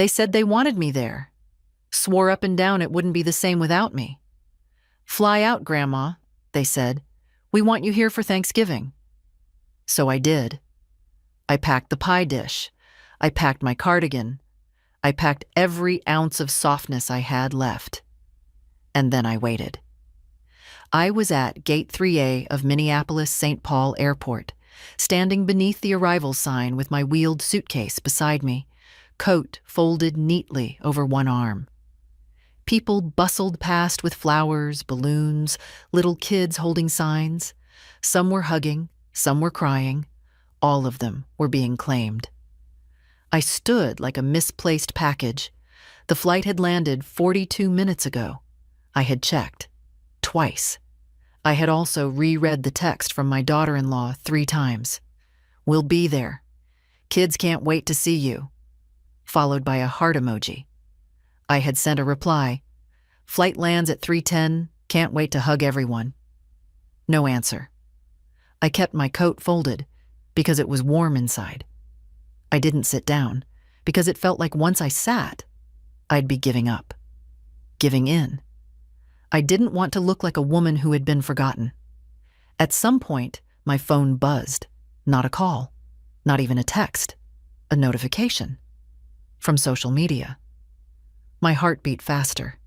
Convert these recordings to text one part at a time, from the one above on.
They said they wanted me there. Swore up and down it wouldn't be the same without me. Fly out, Grandma, they said. We want you here for Thanksgiving. So I did. I packed the pie dish. I packed my cardigan. I packed every ounce of softness I had left. And then I waited. I was at Gate 3A of Minneapolis-St. Paul Airport, standing beneath the arrival sign with my wheeled suitcase beside me, coat folded neatly over one arm. People bustled past with flowers, balloons, little kids holding signs. Some were hugging, some were crying. All of them were being claimed. I stood like a misplaced package. The flight had landed 42 minutes ago. I had checked. Twice. I had also reread the text from my daughter-in-law 3 times. We'll be there. Kids can't wait to see you. Followed by a heart emoji. I had sent a reply. Flight lands at 3:10, can't wait to hug everyone. No answer. I kept my coat folded because it was warm inside. I didn't sit down because it felt like once I sat, I'd be giving up. Giving in. I didn't want to look like a woman who had been forgotten. At some point, my phone buzzed. Not a call. Not even a text. A notification. From social media. My heart beat faster.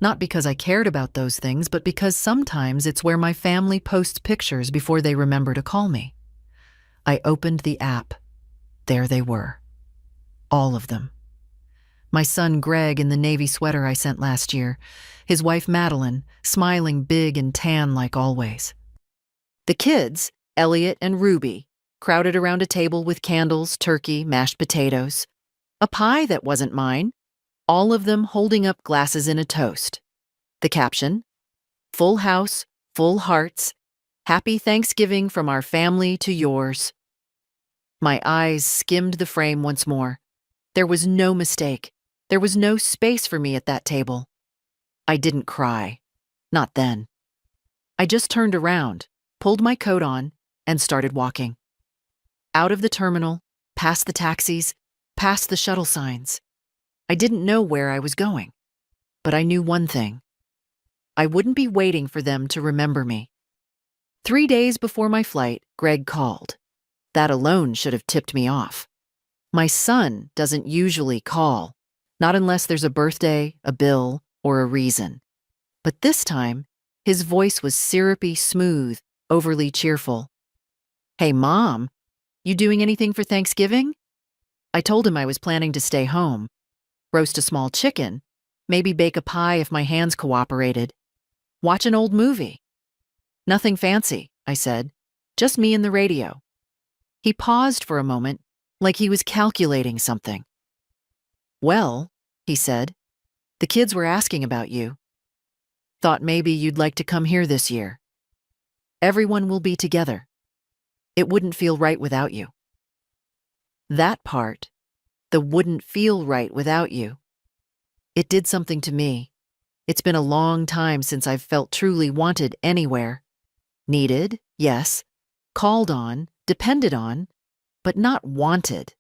Not because I cared about those things, but because sometimes it's where my family posts pictures before they remember to call me. I opened the app. There they were. All of them. My son Greg in the navy sweater I sent last year. His wife Madeline, smiling big and tan like always. The kids, Elliot and Ruby, crowded around a table with candles, turkey, mashed potatoes. A pie that wasn't mine. All of them holding up glasses in a toast. The caption, "Full house, full hearts. Happy Thanksgiving from our family to yours." My eyes skimmed the frame once more. There was no mistake. There was no space for me at that table. I didn't cry. Not then. I just turned around, pulled my coat on, and started walking. Out of the terminal, past the taxis, past the shuttle signs. I didn't know where I was going, but I knew one thing. I wouldn't be waiting for them to remember me. 3 days before my flight, Greg called. That alone should have tipped me off. My son doesn't usually call, not unless there's a birthday, a bill, or a reason. But this time, his voice was syrupy smooth, overly cheerful. "Hey, Mom, you doing anything for Thanksgiving?" I told him I was planning to stay home. Roast a small chicken, maybe bake a pie if my hands cooperated. Watch an old movie. "Nothing fancy," I said. "Just me and the radio." He paused for a moment, like he was calculating something. "Well," he said, "the kids were asking about you. Thought maybe you'd like to come here this year. Everyone will be together. It wouldn't feel right without you." That part, the "wouldn't feel right without you," it did something to me. It's been a long time since I've felt truly wanted anywhere. Needed, yes. Called on, depended on, but not wanted.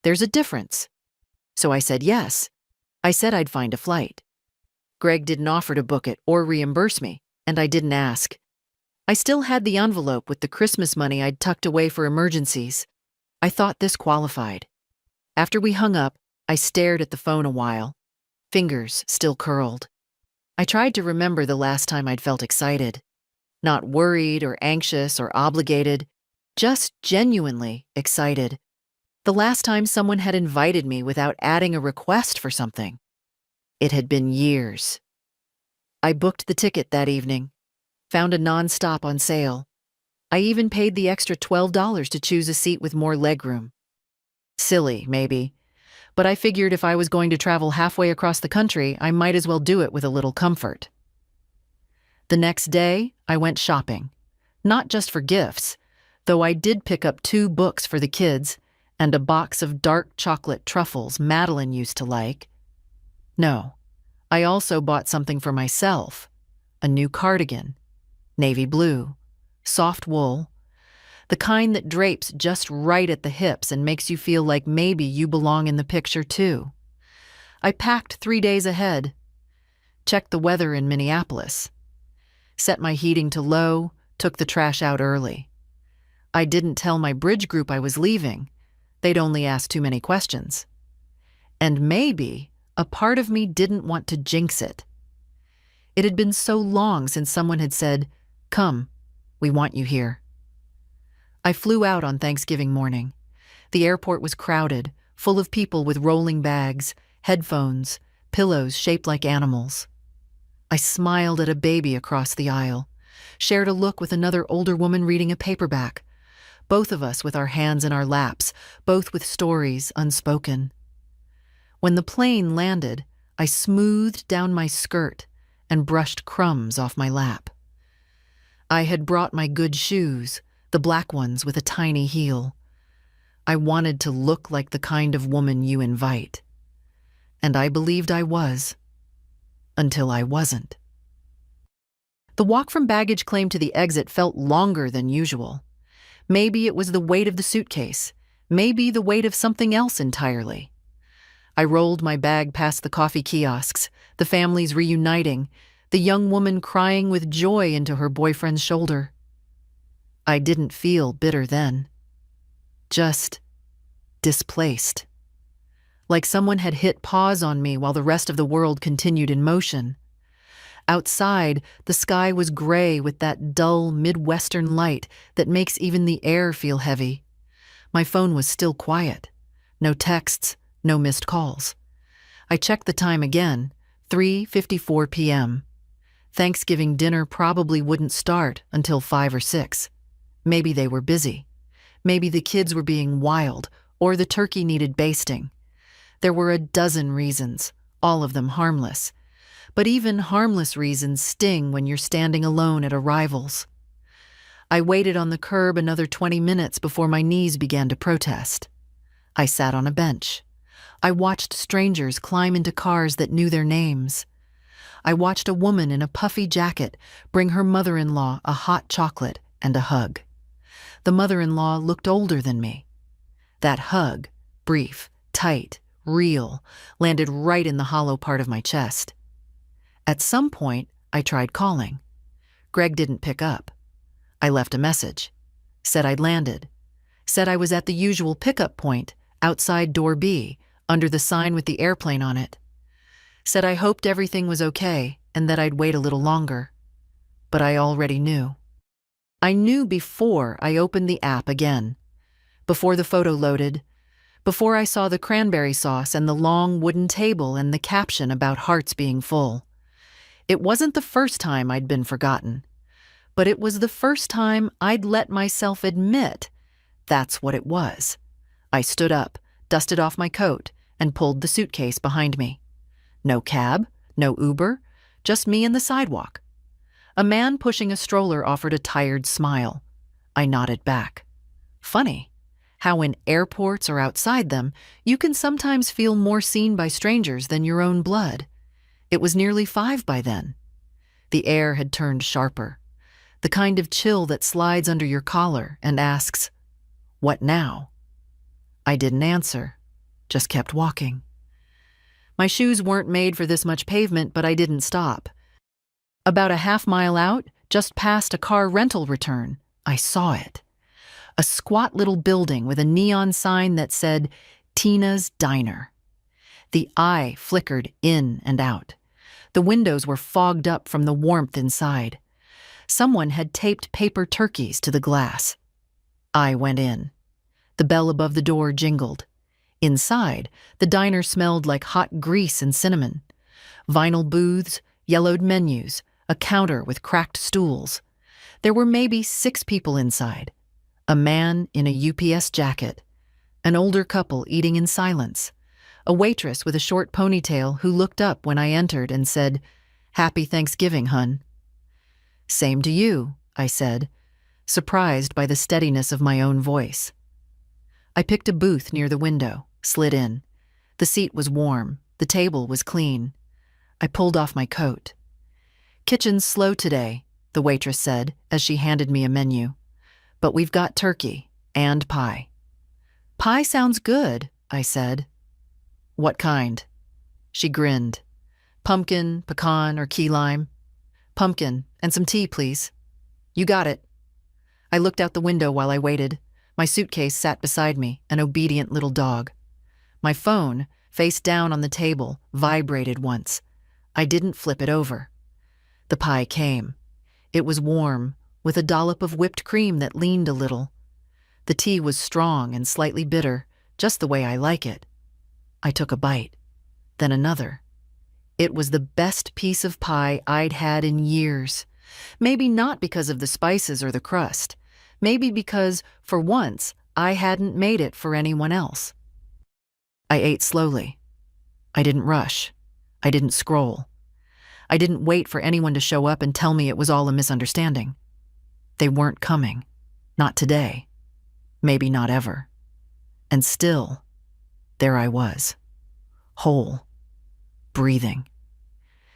There's a difference. So I said yes. I said I'd find a flight. Greg didn't offer to book it or reimburse me, and I didn't ask. I still had the envelope with the Christmas money I'd tucked away for emergencies. I thought this qualified. After we hung up, I stared at the phone a while. Fingers still curled. I tried to remember the last time I'd felt excited. Not worried or anxious or obligated, just genuinely excited. The last time someone had invited me without adding a request for something. It had been years. I booked the ticket that evening, found a nonstop on sale. I even paid the extra $12 to choose a seat with more legroom. Silly, maybe, but I figured if I was going to travel halfway across the country, I might as well do it with a little comfort. The next day, I went shopping. Not just for gifts, though I did pick up 2 books for the kids and a box of dark chocolate truffles Madeline used to like. No, I also bought something for myself. A new cardigan. Navy blue. Soft wool. The kind that drapes just right at the hips and makes you feel like maybe you belong in the picture too. I packed 3 days ahead, checked the weather in Minneapolis, set my heating to low, took the trash out early. I didn't tell my bridge group I was leaving. They'd only ask too many questions. And maybe a part of me didn't want to jinx it. It had been so long since someone had said, "Come, we want you here." I flew out on Thanksgiving morning. The airport was crowded, full of people with rolling bags, headphones, pillows shaped like animals. I smiled at a baby across the aisle, shared a look with another older woman reading a paperback, both of us with our hands in our laps, both with stories unspoken. When the plane landed, I smoothed down my skirt and brushed crumbs off my lap. I had brought my good shoes, the black ones with a tiny heel. I wanted to look like the kind of woman you invite. And I believed I was, until I wasn't. The walk from baggage claim to the exit felt longer than usual. Maybe it was the weight of the suitcase, maybe the weight of something else entirely. I rolled my bag past the coffee kiosks, the families reuniting, the young woman crying with joy into her boyfriend's shoulder. I didn't feel bitter then, just displaced. Like someone had hit pause on me while the rest of the world continued in motion. Outside, the sky was gray with that dull Midwestern light that makes even the air feel heavy. My phone was still quiet. No texts, no missed calls. I checked the time again, 3:54 p.m. Thanksgiving dinner probably wouldn't start until 5 or 6. Maybe they were busy. Maybe the kids were being wild, or the turkey needed basting. There were a dozen reasons, all of them harmless. But even harmless reasons sting when you're standing alone at arrivals. I waited on the curb another 20 minutes before my knees began to protest. I sat on a bench. I watched strangers climb into cars that knew their names. I watched a woman in a puffy jacket bring her mother-in-law a hot chocolate and a hug. The mother-in-law looked older than me. That hug, brief, tight, real, landed right in the hollow part of my chest. At some point, I tried calling. Greg didn't pick up. I left a message. Said I'd landed. Said I was at the usual pickup point, outside door B, under the sign with the airplane on it. Said I hoped everything was okay and that I'd wait a little longer. But I already knew. I knew before I opened the app again. Before the photo loaded. Before I saw the cranberry sauce and the long wooden table and the caption about hearts being full. It wasn't the first time I'd been forgotten, but it was the first time I'd let myself admit that's what it was. I stood up, dusted off my coat, and pulled the suitcase behind me. No cab, no Uber, just me and the sidewalk. A man pushing a stroller offered a tired smile. I nodded back. Funny how in airports or outside them, you can sometimes feel more seen by strangers than your own blood. It was nearly 5 by then. The air had turned sharper, the kind of chill that slides under your collar and asks, "What now?" I didn't answer, just kept walking. My shoes weren't made for this much pavement, but I didn't stop. About a half-mile out, just past a car rental return, I saw it. A squat little building with a neon sign that said, "Tina's Diner." The eye flickered in and out. The windows were fogged up from the warmth inside. Someone had taped paper turkeys to the glass. I went in. The bell above the door jingled. Inside, the diner smelled like hot grease and cinnamon. Vinyl booths, yellowed menus, a counter with cracked stools. There were maybe 6 people inside. A man in a UPS jacket. An older couple eating in silence. A waitress with a short ponytail who looked up when I entered and said, "Happy Thanksgiving, hun." "Same to you," I said, surprised by the steadiness of my own voice. I picked a booth near the window, slid in. The seat was warm, the table was clean. I pulled off my coat. "Kitchen's slow today," the waitress said as she handed me a menu. "But we've got turkey and pie." "Pie sounds good," I said. "What kind?" She grinned. Pumpkin, pecan, or key lime? Pumpkin, and some tea, please. You got it. I looked out the window while I waited. My suitcase sat beside me, an obedient little dog. My phone, face down on the table, vibrated once. I didn't flip it over. The pie came. It was warm, with a dollop of whipped cream that leaned a little. The tea was strong and slightly bitter, just the way I like it. I took a bite, then another. It was the best piece of pie I'd had in years. Maybe not because of the spices or the crust. Maybe because, for once, I hadn't made it for anyone else. I ate slowly. I didn't rush. I didn't scroll. I didn't wait for anyone to show up and tell me it was all a misunderstanding. They weren't coming. Not today. Maybe not ever. And still, there I was. Whole. Breathing.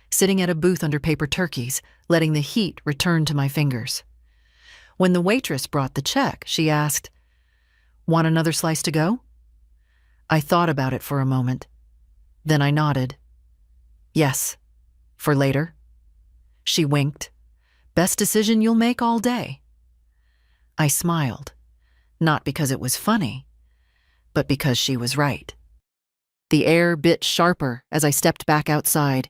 Sitting at a booth under paper turkeys, letting the heat return to my fingers. When the waitress brought the check, she asked, "Want another slice to go?" I thought about it for a moment. Then I nodded. "Yes. For later?" She winked. "Best decision you'll make all day." I smiled, not because it was funny, but because she was right. The air bit sharper as I stepped back outside.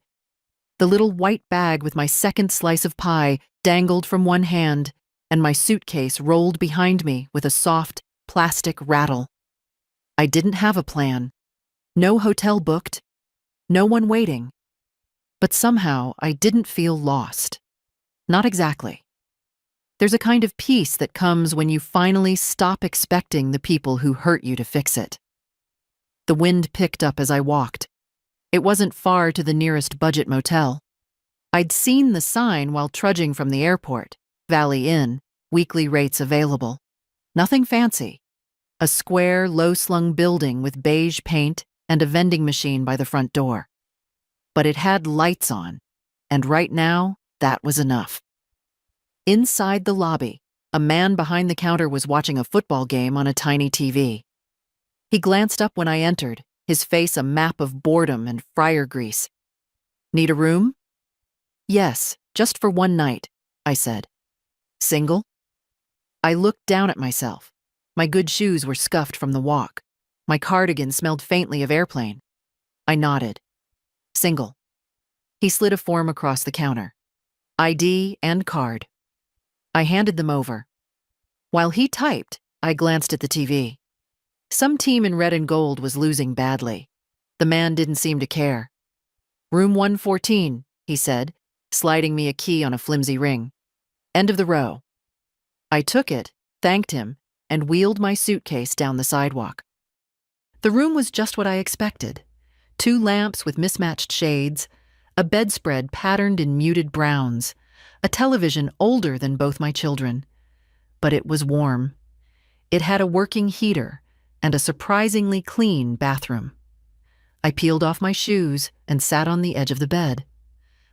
The little white bag with my second slice of pie dangled from one hand, and my suitcase rolled behind me with a soft, plastic rattle. I didn't have a plan. No hotel booked. No one waiting. But somehow I didn't feel lost. Not exactly. There's a kind of peace that comes when you finally stop expecting the people who hurt you to fix it. The wind picked up as I walked. It wasn't far to the nearest budget motel. I'd seen the sign while trudging from the airport, Valley Inn, weekly rates available. Nothing fancy. A square, low-slung building with beige paint and a vending machine by the front door. But it had lights on, and right now, that was enough. Inside the lobby, a man behind the counter was watching a football game on a tiny TV. He glanced up when I entered, his face a map of boredom and fryer grease. "Need a room?" "Yes, just for one night," I said. "Single?" I looked down at myself. My good shoes were scuffed from the walk. My cardigan smelled faintly of airplane. I nodded. "Single." He slid a form across the counter. ID and card. I handed them over. While he typed, I glanced at the TV. Some team in red and gold was losing badly. The man didn't seem to care. "Room 114, he said, sliding me a key on a flimsy ring. "End of the row." I took it, thanked him, and wheeled my suitcase down the sidewalk. The room was just what I expected. 2 lamps with mismatched shades, a bedspread patterned in muted browns, a television older than both my children. But it was warm. It had a working heater and a surprisingly clean bathroom. I peeled off my shoes and sat on the edge of the bed.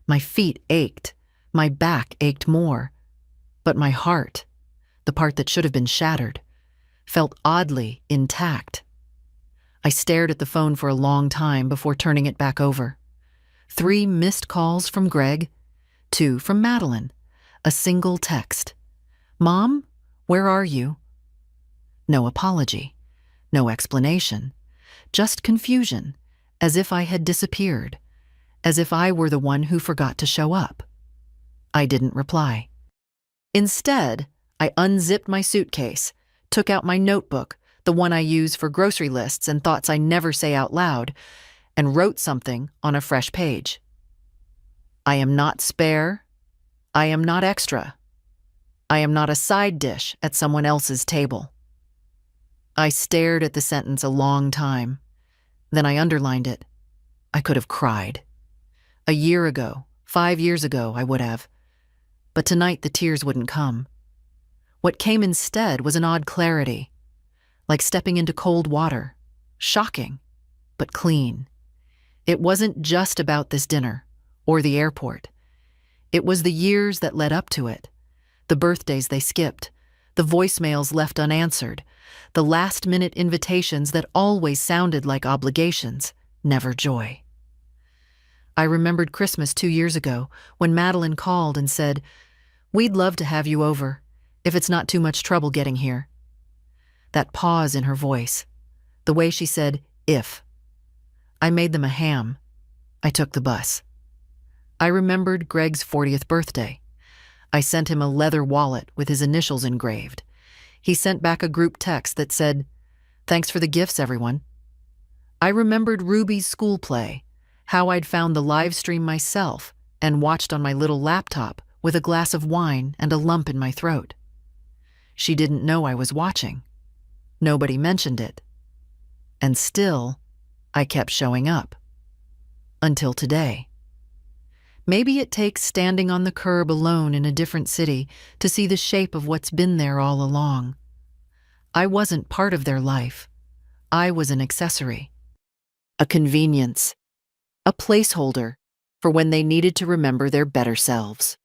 My feet ached. My back ached more. But my heart, the part that should have been shattered, felt oddly intact. I stared at the phone for a long time before turning it back over. 3 missed calls from Greg, 2 from Madeline, a single text. "Mom, where are you?" No apology, no explanation, just confusion, as if I had disappeared, as if I were the one who forgot to show up. I didn't reply. Instead, I unzipped my suitcase, took out my notebook, the one I use for grocery lists and thoughts I never say out loud, and wrote something on a fresh page. I am not spare. I am not extra. I am not a side dish at someone else's table. I stared at the sentence a long time. Then I underlined it. I could have cried. A year ago, 5 years ago, I would have. But tonight the tears wouldn't come. What came instead was an odd clarity, like stepping into cold water. Shocking, but clean. It wasn't just about this dinner, or the airport. It was the years that led up to it, the birthdays they skipped, the voicemails left unanswered, the last-minute invitations that always sounded like obligations, never joy. I remembered Christmas 2 years ago when Madeline called and said, "We'd love to have you over, if it's not too much trouble getting here." That pause in her voice, the way she said, "if." I made them a ham. I took the bus. I remembered Greg's 40th birthday. I sent him a leather wallet with his initials engraved. He sent back a group text that said, "Thanks for the gifts, everyone." I remembered Ruby's school play, how I'd found the live stream myself and watched on my little laptop with a glass of wine and a lump in my throat. She didn't know I was watching. Nobody mentioned it. And still, I kept showing up. Until today. Maybe it takes standing on the curb alone in a different city to see the shape of what's been there all along. I wasn't part of their life. I was an accessory. A convenience. A placeholder for when they needed to remember their better selves.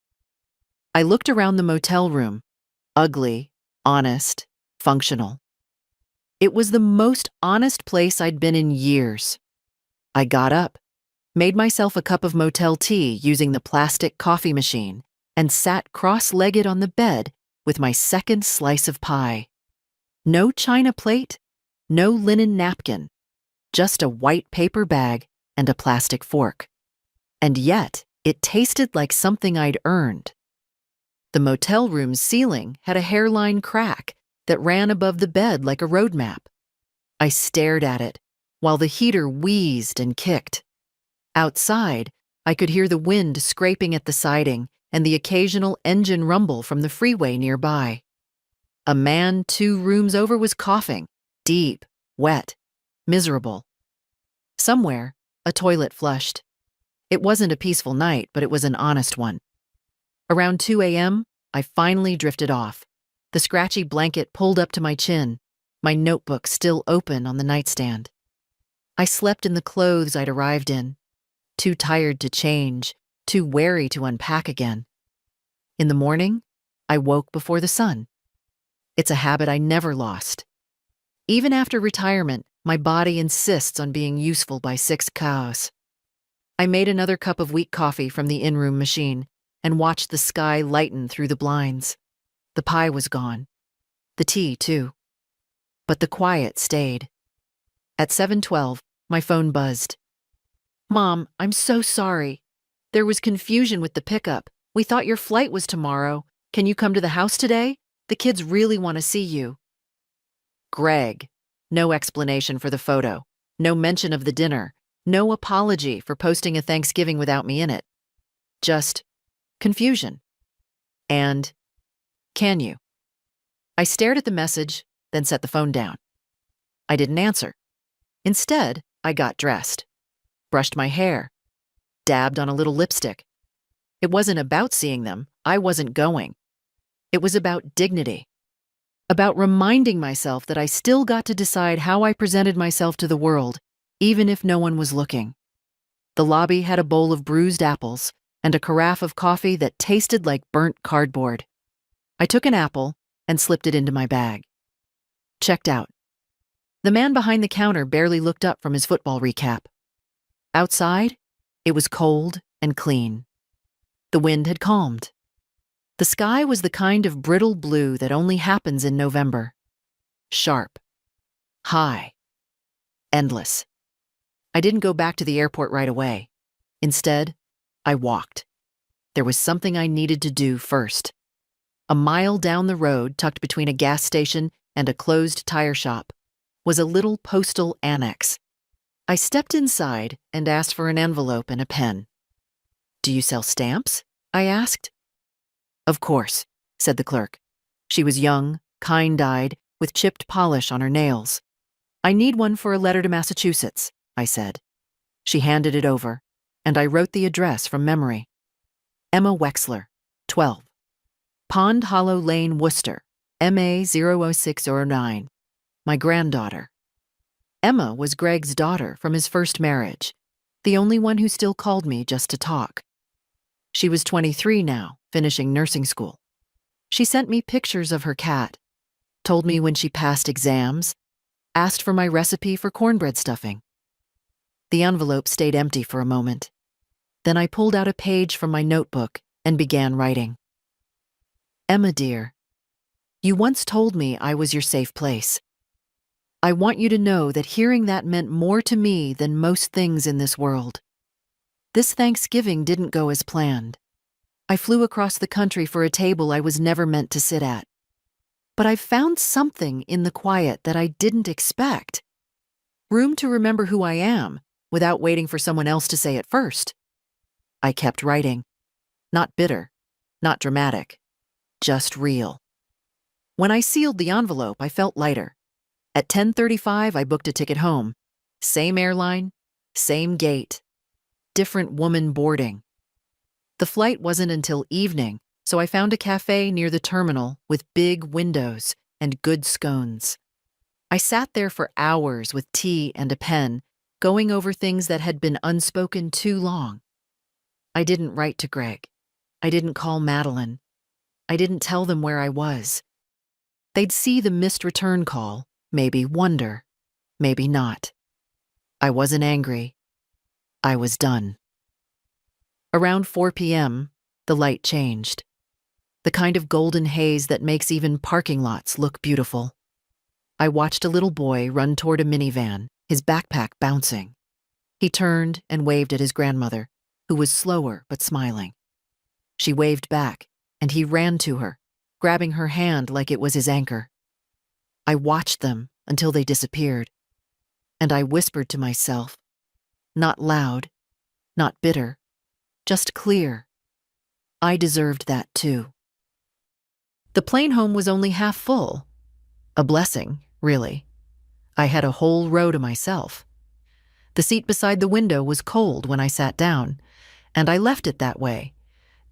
I looked around the motel room. Ugly, honest, functional. It was the most honest place I'd been in years. I got up, made myself a cup of motel tea using the plastic coffee machine, and sat cross-legged on the bed with my second slice of pie. No china plate, no linen napkin, just a white paper bag and a plastic fork. And yet, it tasted like something I'd earned. The motel room's ceiling had a hairline crack that ran above the bed like a road map. I stared at it while the heater wheezed and kicked. Outside, I could hear the wind scraping at the siding and the occasional engine rumble from the freeway nearby. A man 2 rooms over was coughing, deep, wet, miserable. Somewhere, a toilet flushed. It wasn't a peaceful night, but it was an honest one. Around 2 a.m., I finally drifted off, the scratchy blanket pulled up to my chin, my notebook still open on the nightstand. I slept in the clothes I'd arrived in, too tired to change, too wary to unpack again. In the morning, I woke before the sun. It's a habit I never lost. Even after retirement, my body insists on being useful by 6 cows. I made another cup of weak coffee from the in-room machine and watched the sky lighten through the blinds. The pie was gone. The tea, too. But the quiet stayed. At 7:12, my phone buzzed. "Mom, I'm so sorry. There was confusion with the pickup. We thought your flight was tomorrow. Can you come to the house today? The kids really want to see you." Greg. No explanation for the photo. No mention of the dinner. No apology for posting a Thanksgiving without me in it. Just confusion. And, "Can you?" I stared at the message, then set the phone down. I didn't answer. Instead, I got dressed, brushed my hair, dabbed on a little lipstick. It wasn't about seeing them. I wasn't going. It was about dignity. About reminding myself that I still got to decide how I presented myself to the world, even if no one was looking. The lobby had a bowl of bruised apples and a carafe of coffee that tasted like burnt cardboard. I took an apple and slipped it into my bag. Checked out. The man behind the counter barely looked up from his football recap. Outside, it was cold and clean. The wind had calmed. The sky was the kind of brittle blue that only happens in November. Sharp. High. Endless. I didn't go back to the airport right away. Instead, I walked. There was something I needed to do first. A mile down the road, tucked between a gas station and a closed tire shop, was a little postal annex. I stepped inside and asked for an envelope and a pen. "Do you sell stamps?" I asked. "Of course," said the clerk. She was young, kind-eyed, with chipped polish on her nails. "I need one for a letter to Massachusetts," I said. She handed it over, and I wrote the address from memory. Emma Wexler, 12. Pond Hollow Lane, Worcester, MA 00609. My granddaughter. Emma was Greg's daughter from his first marriage, the only one who still called me just to talk. She was 23 now, finishing nursing school. She sent me pictures of her cat, told me when she passed exams, asked for my recipe for cornbread stuffing. The envelope stayed empty for a moment. Then I pulled out a page from my notebook and began writing. Emma, dear, you once told me I was your safe place. I want you to know that hearing that meant more to me than most things in this world. This Thanksgiving didn't go as planned. I flew across the country for a table I was never meant to sit at. But I've found something in the quiet that I didn't expect. Room to remember who I am without waiting for someone else to say it first. I kept writing. Not bitter, not dramatic, just real. When I sealed the envelope, I felt lighter. At 10:35, I booked a ticket home. Same airline, same gate, different woman boarding. The flight wasn't until evening, so I found a cafe near the terminal with big windows and good scones. I sat there for hours with tea and a pen, going over things that had been unspoken too long. I didn't write to Greg. I didn't call Madeline. I didn't tell them where I was. They'd see the missed return call, maybe wonder, maybe not. I wasn't angry. I was done. Around 4 p.m., the light changed. The kind of golden haze that makes even parking lots look beautiful. I watched a little boy run toward a minivan, his backpack bouncing. He turned and waved at his grandmother, who was slower but smiling. She waved back, and he ran to her, grabbing her hand like it was his anchor. I watched them until they disappeared, and I whispered to myself, not loud, not bitter, just clear. I deserved that too. The plane home was only half full. A blessing, really. I had a whole row to myself. The seat beside the window was cold when I sat down, and I left it that way.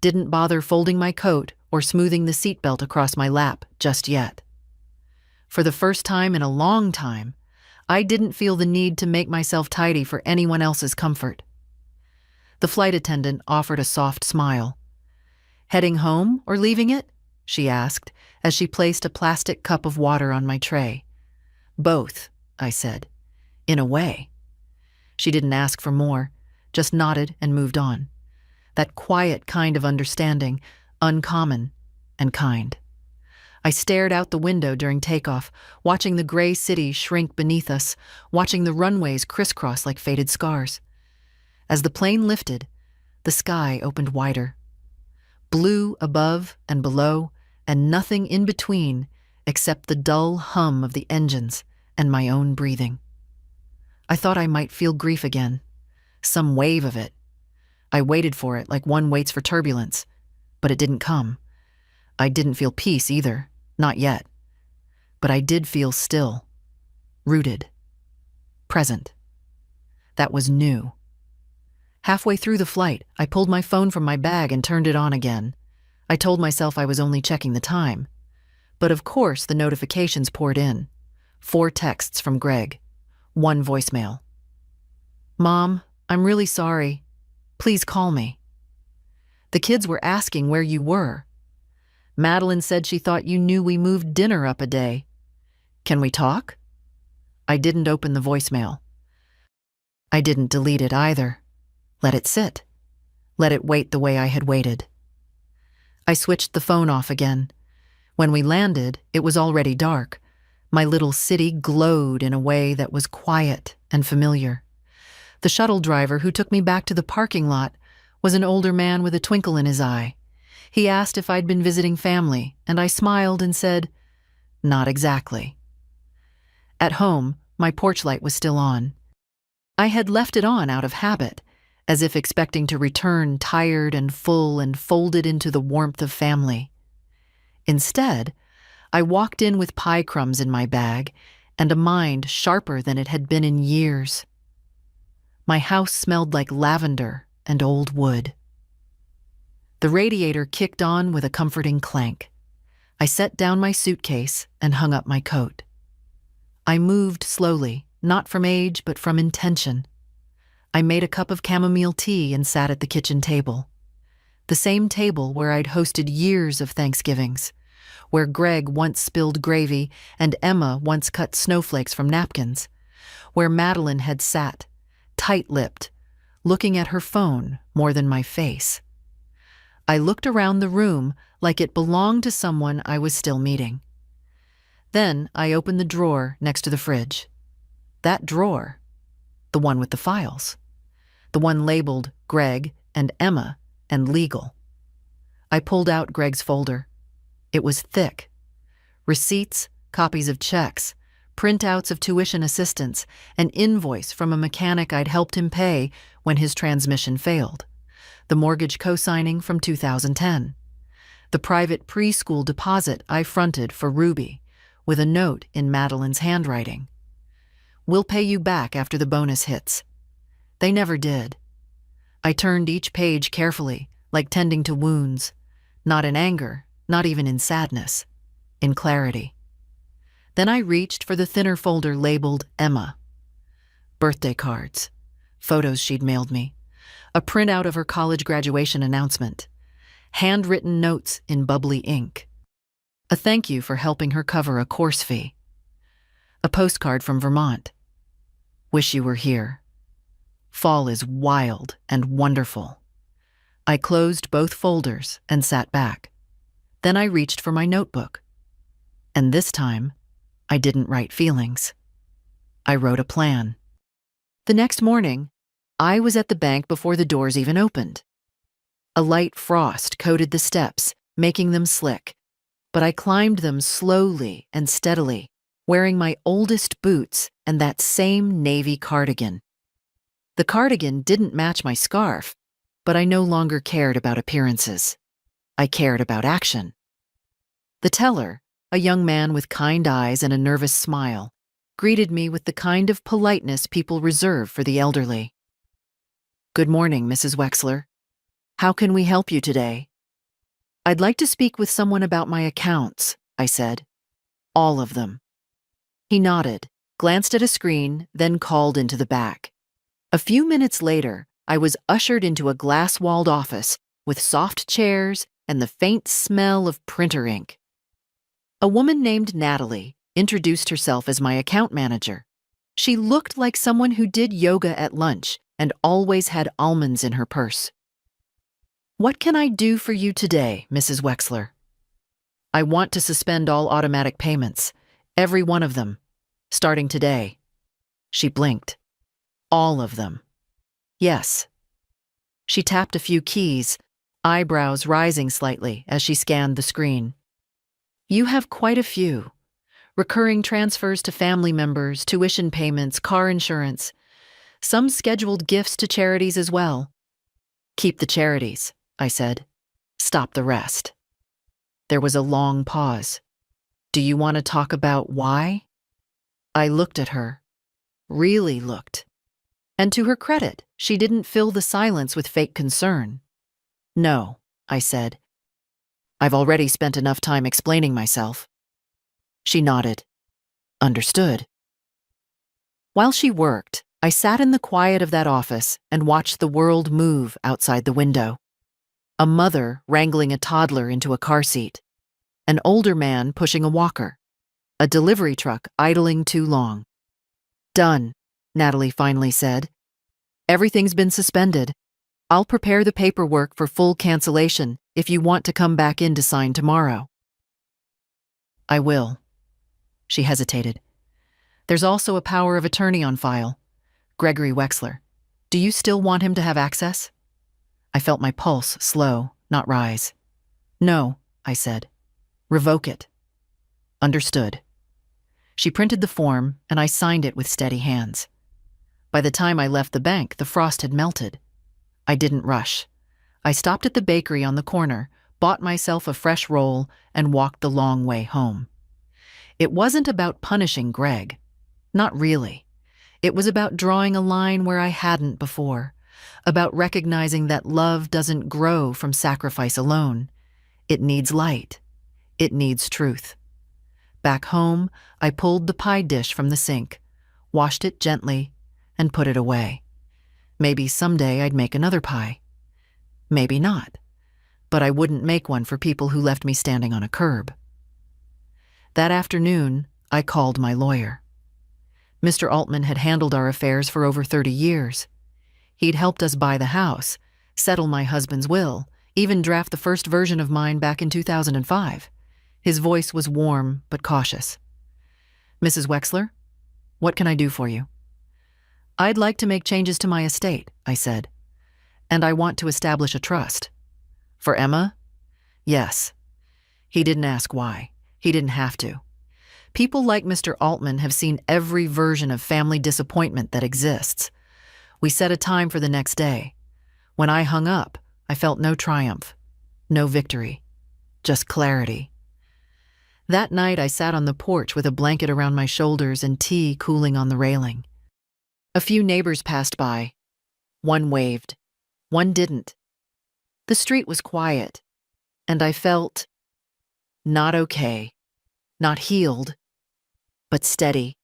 Didn't bother folding my coat or smoothing the seatbelt across my lap just yet. For the first time in a long time, I didn't feel the need to make myself tidy for anyone else's comfort. The flight attendant offered a soft smile. "Heading home or leaving it?" she asked as she placed a plastic cup of water on my tray. "Both," I said, "in a way." She didn't ask for more, just nodded and moved on. That quiet kind of understanding, uncommon and kind. I stared out the window during takeoff, watching the gray city shrink beneath us, watching the runways crisscross like faded scars. As the plane lifted, the sky opened wider. Blue above and below, and nothing in between except the dull hum of the engines and my own breathing. I thought I might feel grief again, some wave of it. I waited for it like one waits for turbulence, but it didn't come. I didn't feel peace either, not yet. But I did feel still, rooted, present. That was new. Halfway through the flight, I pulled my phone from my bag and turned it on again. I told myself I was only checking the time. But of course the notifications poured in. 4 texts from Greg. 1 voicemail. "Mom, I'm really sorry. Please call me. The kids were asking where you were. Madeline said she thought you knew we moved dinner up a day. Can we talk?" I didn't open the voicemail. I didn't delete it either. Let it sit. Let it wait the way I had waited. I switched the phone off again. When we landed, it was already dark. My little city glowed in a way that was quiet and familiar. The shuttle driver who took me back to the parking lot was an older man with a twinkle in his eye. He asked if I'd been visiting family, and I smiled and said, "Not exactly." At home, my porch light was still on. I had left it on out of habit, as if expecting to return tired and full and folded into the warmth of family. Instead, I walked in with pie crumbs in my bag and a mind sharper than it had been in years. My house smelled like lavender and old wood. The radiator kicked on with a comforting clank. I set down my suitcase and hung up my coat. I moved slowly, not from age but from intention. I made a cup of chamomile tea and sat at the kitchen table. The same table where I'd hosted years of Thanksgivings, where Greg once spilled gravy and Emma once cut snowflakes from napkins, where Madeline had sat, tight-lipped, looking at her phone more than my face. I looked around the room like it belonged to someone I was still meeting. Then I opened the drawer next to the fridge. That drawer, the one with the files, the one labeled Greg and Emma and legal. I pulled out Greg's folder. It was thick. Receipts, copies of checks, printouts of tuition assistance, an invoice from a mechanic I'd helped him pay when his transmission failed, the mortgage co-signing from 2010, the private preschool deposit I fronted for Ruby, with a note in Madeline's handwriting. "We'll pay you back after the bonus hits." They never did. I turned each page carefully, like tending to wounds, not in anger, not even in sadness, in clarity. Then I reached for the thinner folder labeled Emma. Birthday cards, photos she'd mailed me, a printout of her college graduation announcement, handwritten notes in bubbly ink, a thank you for helping her cover a course fee, a postcard from Vermont. "Wish you were here. Fall is wild and wonderful." I closed both folders and sat back. Then I reached for my notebook. And this time, I didn't write feelings. I wrote a plan. The next morning, I was at the bank before the doors even opened. A light frost coated the steps, making them slick, but I climbed them slowly and steadily, wearing my oldest boots and that same navy cardigan. The cardigan didn't match my scarf, but I no longer cared about appearances. I cared about action. The teller, a young man with kind eyes and a nervous smile, greeted me with the kind of politeness people reserve for the elderly. "Good morning, Mrs. Wexler. How can we help you today?" "I'd like to speak with someone about my accounts," I said. "All of them." He nodded, glanced at a screen, then called into the back. A few minutes later, I was ushered into a glass-walled office with soft chairs and the faint smell of printer ink. A woman named Natalie introduced herself as my account manager. She looked like someone who did yoga at lunch and always had almonds in her purse. "What can I do for you today, Mrs. Wexler?" "I want to suspend all automatic payments, every one of them, starting today." She blinked. "All of them?" "Yes." She tapped a few keys, eyebrows rising slightly as she scanned the screen. "You have quite a few. Recurring transfers to family members, tuition payments, car insurance. Some scheduled gifts to charities as well." "Keep the charities," I said. "Stop the rest." There was a long pause. "Do you want to talk about why?" I looked at her. Really looked. And to her credit, she didn't fill the silence with fake concern. "No," I said. "I've already spent enough time explaining myself." She nodded. "Understood." While she worked, I sat in the quiet of that office and watched the world move outside the window. A mother wrangling a toddler into a car seat. An older man pushing a walker. A delivery truck idling too long. "Done," Natalie finally said. "Everything's been suspended. I'll prepare the paperwork for full cancellation if you want to come back in to sign tomorrow." "I will." She hesitated. "There's also a power of attorney on file. Gregory Wexler. Do you still want him to have access?" I felt my pulse slow, not rise. "No," I said. "Revoke it." "Understood." She printed the form, and I signed it with steady hands. By the time I left the bank, the frost had melted. I didn't rush. I stopped at the bakery on the corner, bought myself a fresh roll, and walked the long way home. It wasn't about punishing Greg. Not really. It was about drawing a line where I hadn't before, about recognizing that love doesn't grow from sacrifice alone. It needs light. It needs truth. Back home, I pulled the pie dish from the sink, washed it gently, and put it away. Maybe someday I'd make another pie. Maybe not. But I wouldn't make one for people who left me standing on a curb. That afternoon, I called my lawyer. Mr. Altman had handled our affairs for over 30 years. He'd helped us buy the house, settle my husband's will, even draft the first version of mine back in 2005. His voice was warm but cautious. Mrs. Wexler, what can I do for you? I'd like to make changes to my estate, I said. And I want to establish a trust. For Emma? Yes. He didn't ask why. He didn't have to. People like Mr. Altman have seen every version of family disappointment that exists. We set a time for the next day. When I hung up, I felt no triumph, no victory, just clarity. That night I sat on the porch with a blanket around my shoulders and tea cooling on the railing. A few neighbors passed by. One waved. One didn't. The street was quiet, and I felt not okay, not healed, but steady.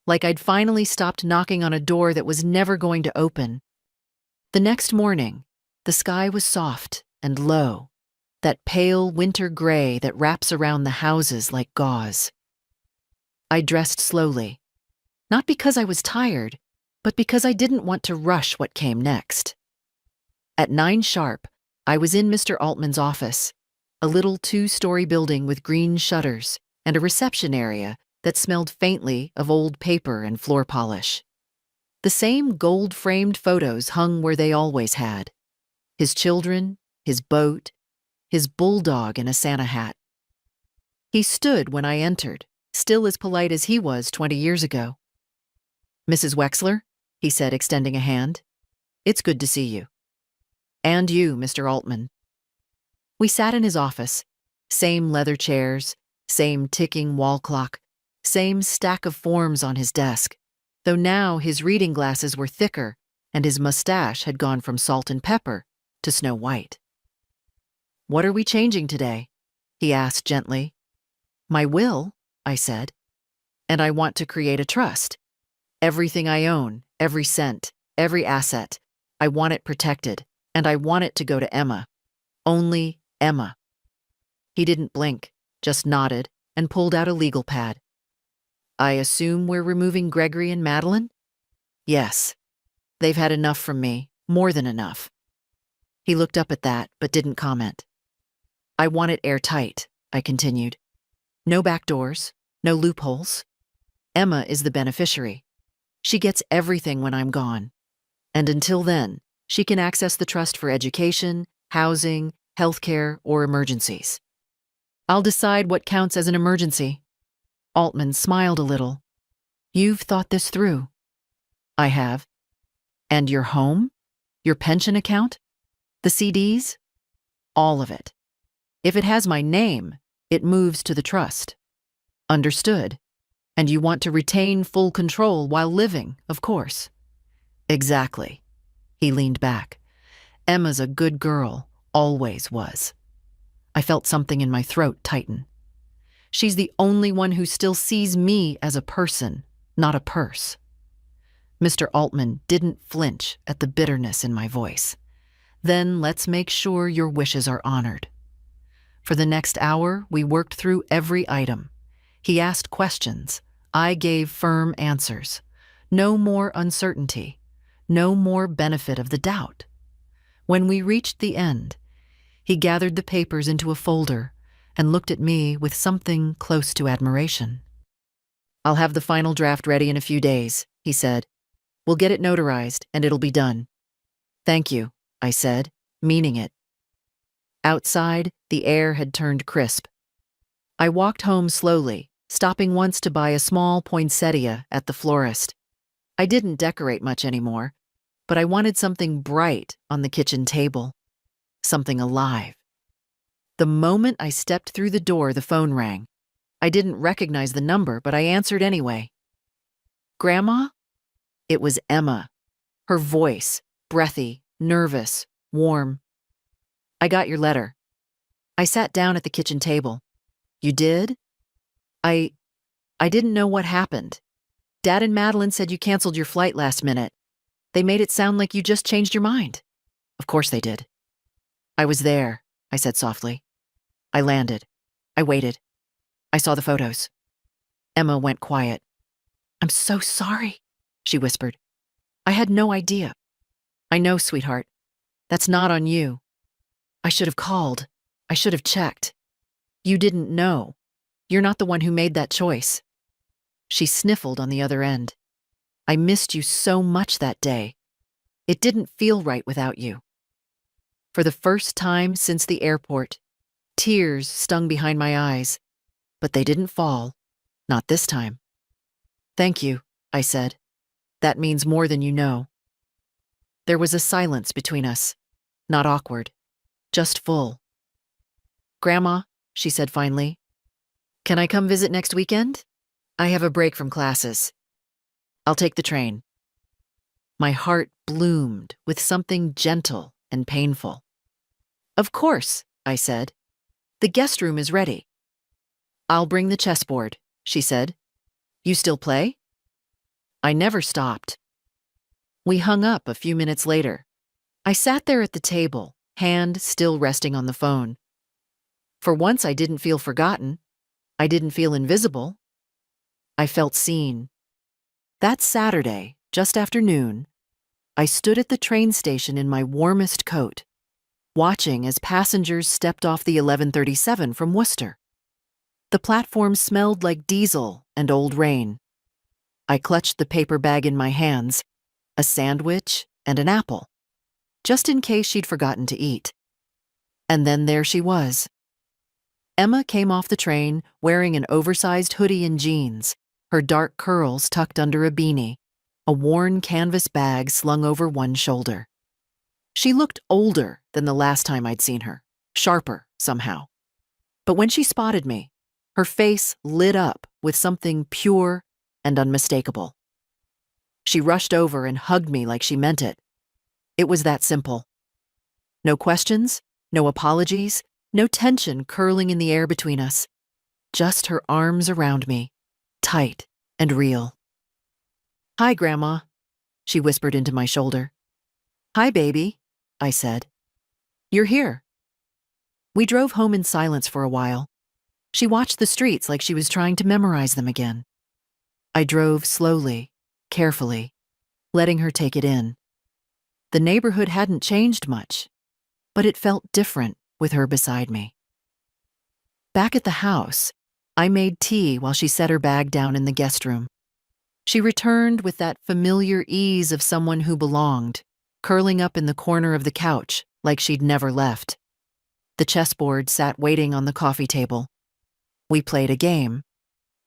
Like I'd finally stopped knocking on a door that was never going to open. The next morning, the sky was soft and low, that pale winter gray that wraps around the houses like gauze. I dressed slowly, not because I was tired, but because I didn't want to rush what came next. At 9 sharp, I was in Mr. Altman's office, a little 2-story building with green shutters and a reception area that smelled faintly of old paper and floor polish. The same gold-framed photos hung where they always had. His children, his boat, his bulldog in a Santa hat. He stood when I entered, still as polite as he was 20 years ago. Mrs. Wexler, he said, extending a hand. It's good to see you. And you, Mr. Altman. We sat in his office, same leather chairs, same ticking wall clock, same stack of forms on his desk, though now his reading glasses were thicker and his mustache had gone from salt and pepper to snow white. What are we changing today? He asked gently. My will, I said, and I want to create a trust. Everything I own, every cent, every asset, I want it protected, and I want it to go to Emma. Only Emma. He didn't blink, just nodded and pulled out a legal pad. I assume we're removing Gregory and Madeline? Yes. They've had enough from me, more than enough. He looked up at that, but didn't comment. I want it airtight, I continued. No back doors, no loopholes. Emma is the beneficiary. She gets everything when I'm gone. And until then, she can access the trust for education, housing, healthcare, or emergencies. I'll decide what counts as an emergency. Altman smiled a little. You've thought this through. I have. And your home? Your pension account? The CDs? All of it. If it has my name, it moves to the trust. Understood. And you want to retain full control while living, of course. Exactly. He leaned back. Emma's a good girl, always was. I felt something in my throat tighten. She's the only one who still sees me as a person, not a purse. Mr. Altman didn't flinch at the bitterness in my voice. Then let's make sure your wishes are honored. For the next hour, we worked through every item. He asked questions. I gave firm answers. No more uncertainty. No more benefit of the doubt. When we reached the end, he gathered the papers into a folder and looked at me with something close to admiration. I'll have the final draft ready in a few days, he said. We'll get it notarized and it'll be done. Thank you, I said, meaning it. Outside, the air had turned crisp. I walked home slowly, stopping once to buy a small poinsettia at the florist. I didn't decorate much anymore, but I wanted something bright on the kitchen table, something alive. The moment I stepped through the door, the phone rang. I didn't recognize the number, but I answered anyway. Grandma? It was Emma. Her voice, breathy, nervous, warm. I got your letter. I sat down at the kitchen table. You did? I didn't know what happened. Dad and Madeline said you canceled your flight last minute. They made it sound like you just changed your mind. Of course they did. I was there, I said softly. I landed. I waited. I saw the photos. Emma went quiet. I'm so sorry, she whispered. I had no idea. I know, sweetheart. That's not on you. I should have called. I should have checked. You didn't know. You're not the one who made that choice. She sniffled on the other end. I missed you so much that day. It didn't feel right without you. For the first time since the airport, tears stung behind my eyes, but they didn't fall. Not this time. Thank you, I said. That means more than you know. There was a silence between us. Not awkward, just full. Grandma, she said finally, can I come visit next weekend? I have a break from classes. I'll take the train. My heart bloomed with something gentle and painful. Of course, I said. The guest room is ready. I'll bring the chessboard, she said. You still play? I never stopped. We hung up a few minutes later. I sat there at the table, hand still resting on the phone. For once, I didn't feel forgotten. I didn't feel invisible. I felt seen. That Saturday, just after noon, I stood at the train station in my warmest coat, watching as passengers stepped off the 1137 from Worcester. The platform smelled like diesel and old rain. I clutched the paper bag in my hands, a sandwich and an apple, just in case she'd forgotten to eat. And then there she was. Emma came off the train wearing an oversized hoodie and jeans, her dark curls tucked under a beanie, a worn canvas bag slung over one shoulder. She looked older than the last time I'd seen her, sharper somehow. But when she spotted me, her face lit up with something pure and unmistakable. She rushed over and hugged me like she meant it. It was that simple. No questions, no apologies, no tension curling in the air between us. Just her arms around me, tight and real. Hi, Grandma, she whispered into my shoulder. Hi, baby, I said. You're here. We drove home in silence for a while. She watched the streets like she was trying to memorize them again. I drove slowly, carefully, letting her take it in. The neighborhood hadn't changed much, but it felt different with her beside me. Back at the house, I made tea while she set her bag down in the guest room. She returned with that familiar ease of someone who belonged, curling up in the corner of the couch like she'd never left. The chessboard sat waiting on the coffee table. We played a game.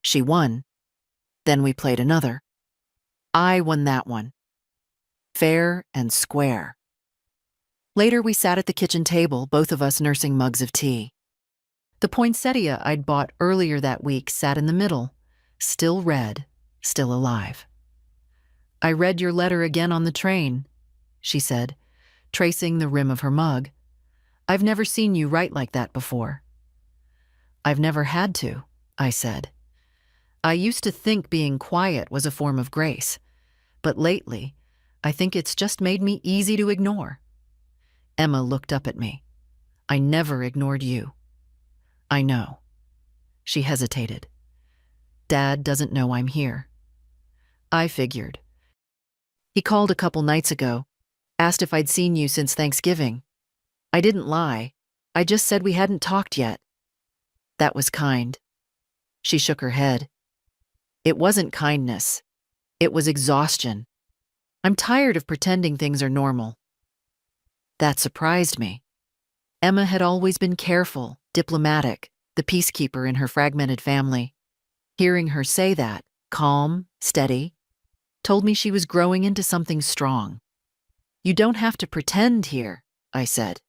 She won. Then we played another. I won that one. Fair and square. Later, we sat at the kitchen table, both of us nursing mugs of tea. The poinsettia I'd bought earlier that week sat in the middle, still red, still alive. I read your letter again on the train, she said, tracing the rim of her mug. I've never seen you write like that before. I've never had to, I said. I used to think being quiet was a form of grace, but lately, I think it's just made me easy to ignore. Emma looked up at me. I never ignored you. I know. She hesitated. Dad doesn't know I'm here. I figured. He called a couple nights ago, asked if I'd seen you since Thanksgiving. I didn't lie. I just said we hadn't talked yet. That was kind. She shook her head. It wasn't kindness. It was exhaustion. I'm tired of pretending things are normal. That surprised me. Emma had always been careful, diplomatic, the peacekeeper in her fragmented family. Hearing her say that, calm, steady, told me she was growing into something strong. You don't have to pretend here, I said.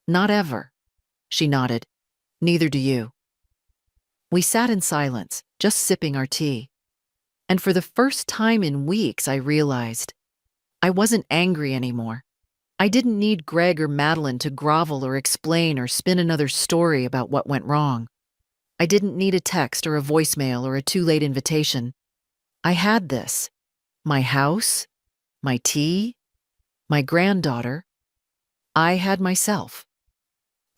Not ever. She nodded. Neither do you. We sat in silence, just sipping our tea. And for the first time in weeks, I realized I wasn't angry anymore. I didn't need Greg or Madeline to grovel or explain or spin another story about what went wrong. I didn't need a text or a voicemail or a too-late invitation. I had this. My house, my tea, my granddaughter. I had myself.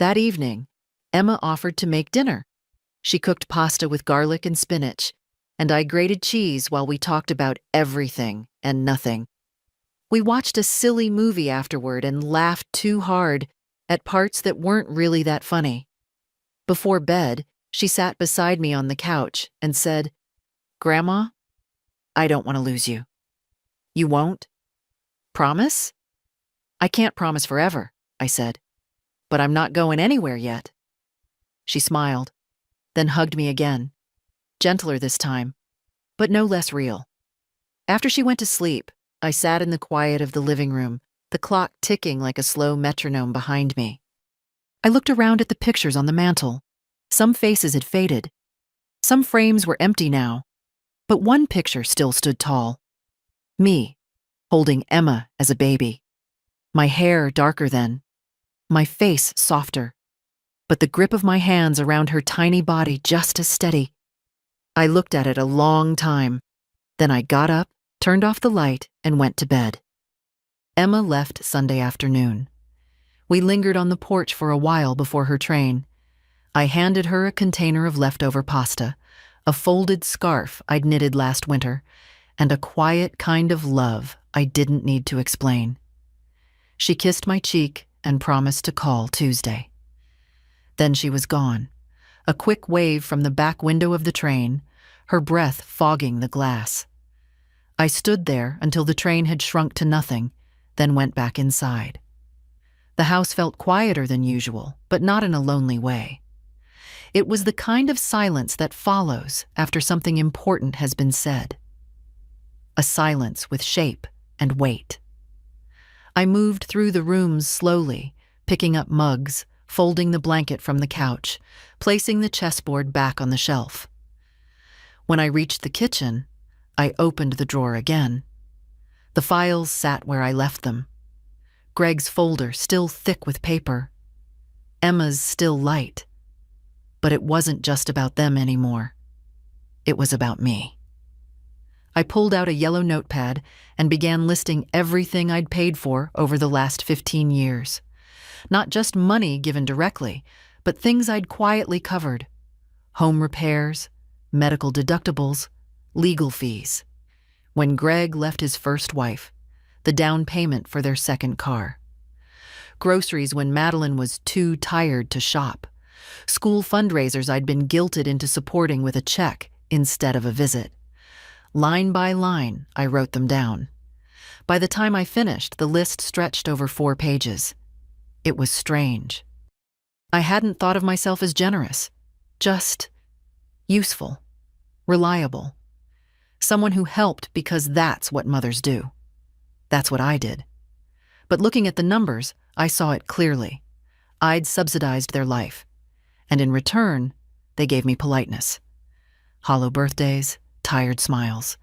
That evening, Emma offered to make dinner. She cooked pasta with garlic and spinach, and I grated cheese while we talked about everything and nothing. We watched a silly movie afterward and laughed too hard at parts that weren't really that funny. Before bed, she sat beside me on the couch and said, "Grandma, I don't want to lose you." "You won't? Promise?" "I can't promise forever," I said, "but I'm not going anywhere yet." She smiled, then hugged me again, gentler this time, but no less real. After she went to sleep, I sat in the quiet of the living room, the clock ticking like a slow metronome behind me. I looked around at the pictures on the mantel. Some faces had faded. Some frames were empty now, but one picture still stood tall. Me, holding Emma as a baby. My hair darker then, my face softer, but the grip of my hands around her tiny body just as steady. I looked at it a long time. Then I got up, turned off the light, and went to bed. Emma left Sunday afternoon. We lingered on the porch for a while before her train. I handed her a container of leftover pasta, a folded scarf I'd knitted last winter, and a quiet kind of love I didn't need to explain. She kissed my cheek and promised to call Tuesday. Then she was gone, a quick wave from the back window of the train, her breath fogging the glass. I stood there until the train had shrunk to nothing, then went back inside. The house felt quieter than usual, but not in a lonely way. It was the kind of silence that follows after something important has been said. A silence with shape and weight. I moved through the rooms slowly, picking up mugs, folding the blanket from the couch, placing the chessboard back on the shelf. When I reached the kitchen, I opened the drawer again. The files sat where I left them. Greg's folder still thick with paper. Emma's still light. But it wasn't just about them anymore. It was about me. I pulled out a yellow notepad and began listing everything I'd paid for over the last 15 years. Not just money given directly, but things I'd quietly covered. Home repairs, medical deductibles, legal fees. When Greg left his first wife, the down payment for their second car. Groceries when Madeline was too tired to shop. School fundraisers I'd been guilted into supporting with a check instead of a visit. Line by line, I wrote them down. By the time I finished, the list stretched over 4 pages. It was strange. I hadn't thought of myself as generous, just useful, reliable. Someone who helped because that's what mothers do. That's what I did. But looking at the numbers, I saw it clearly. I'd subsidized their life. And in return, they gave me politeness. Hollow birthdays, tired smiles.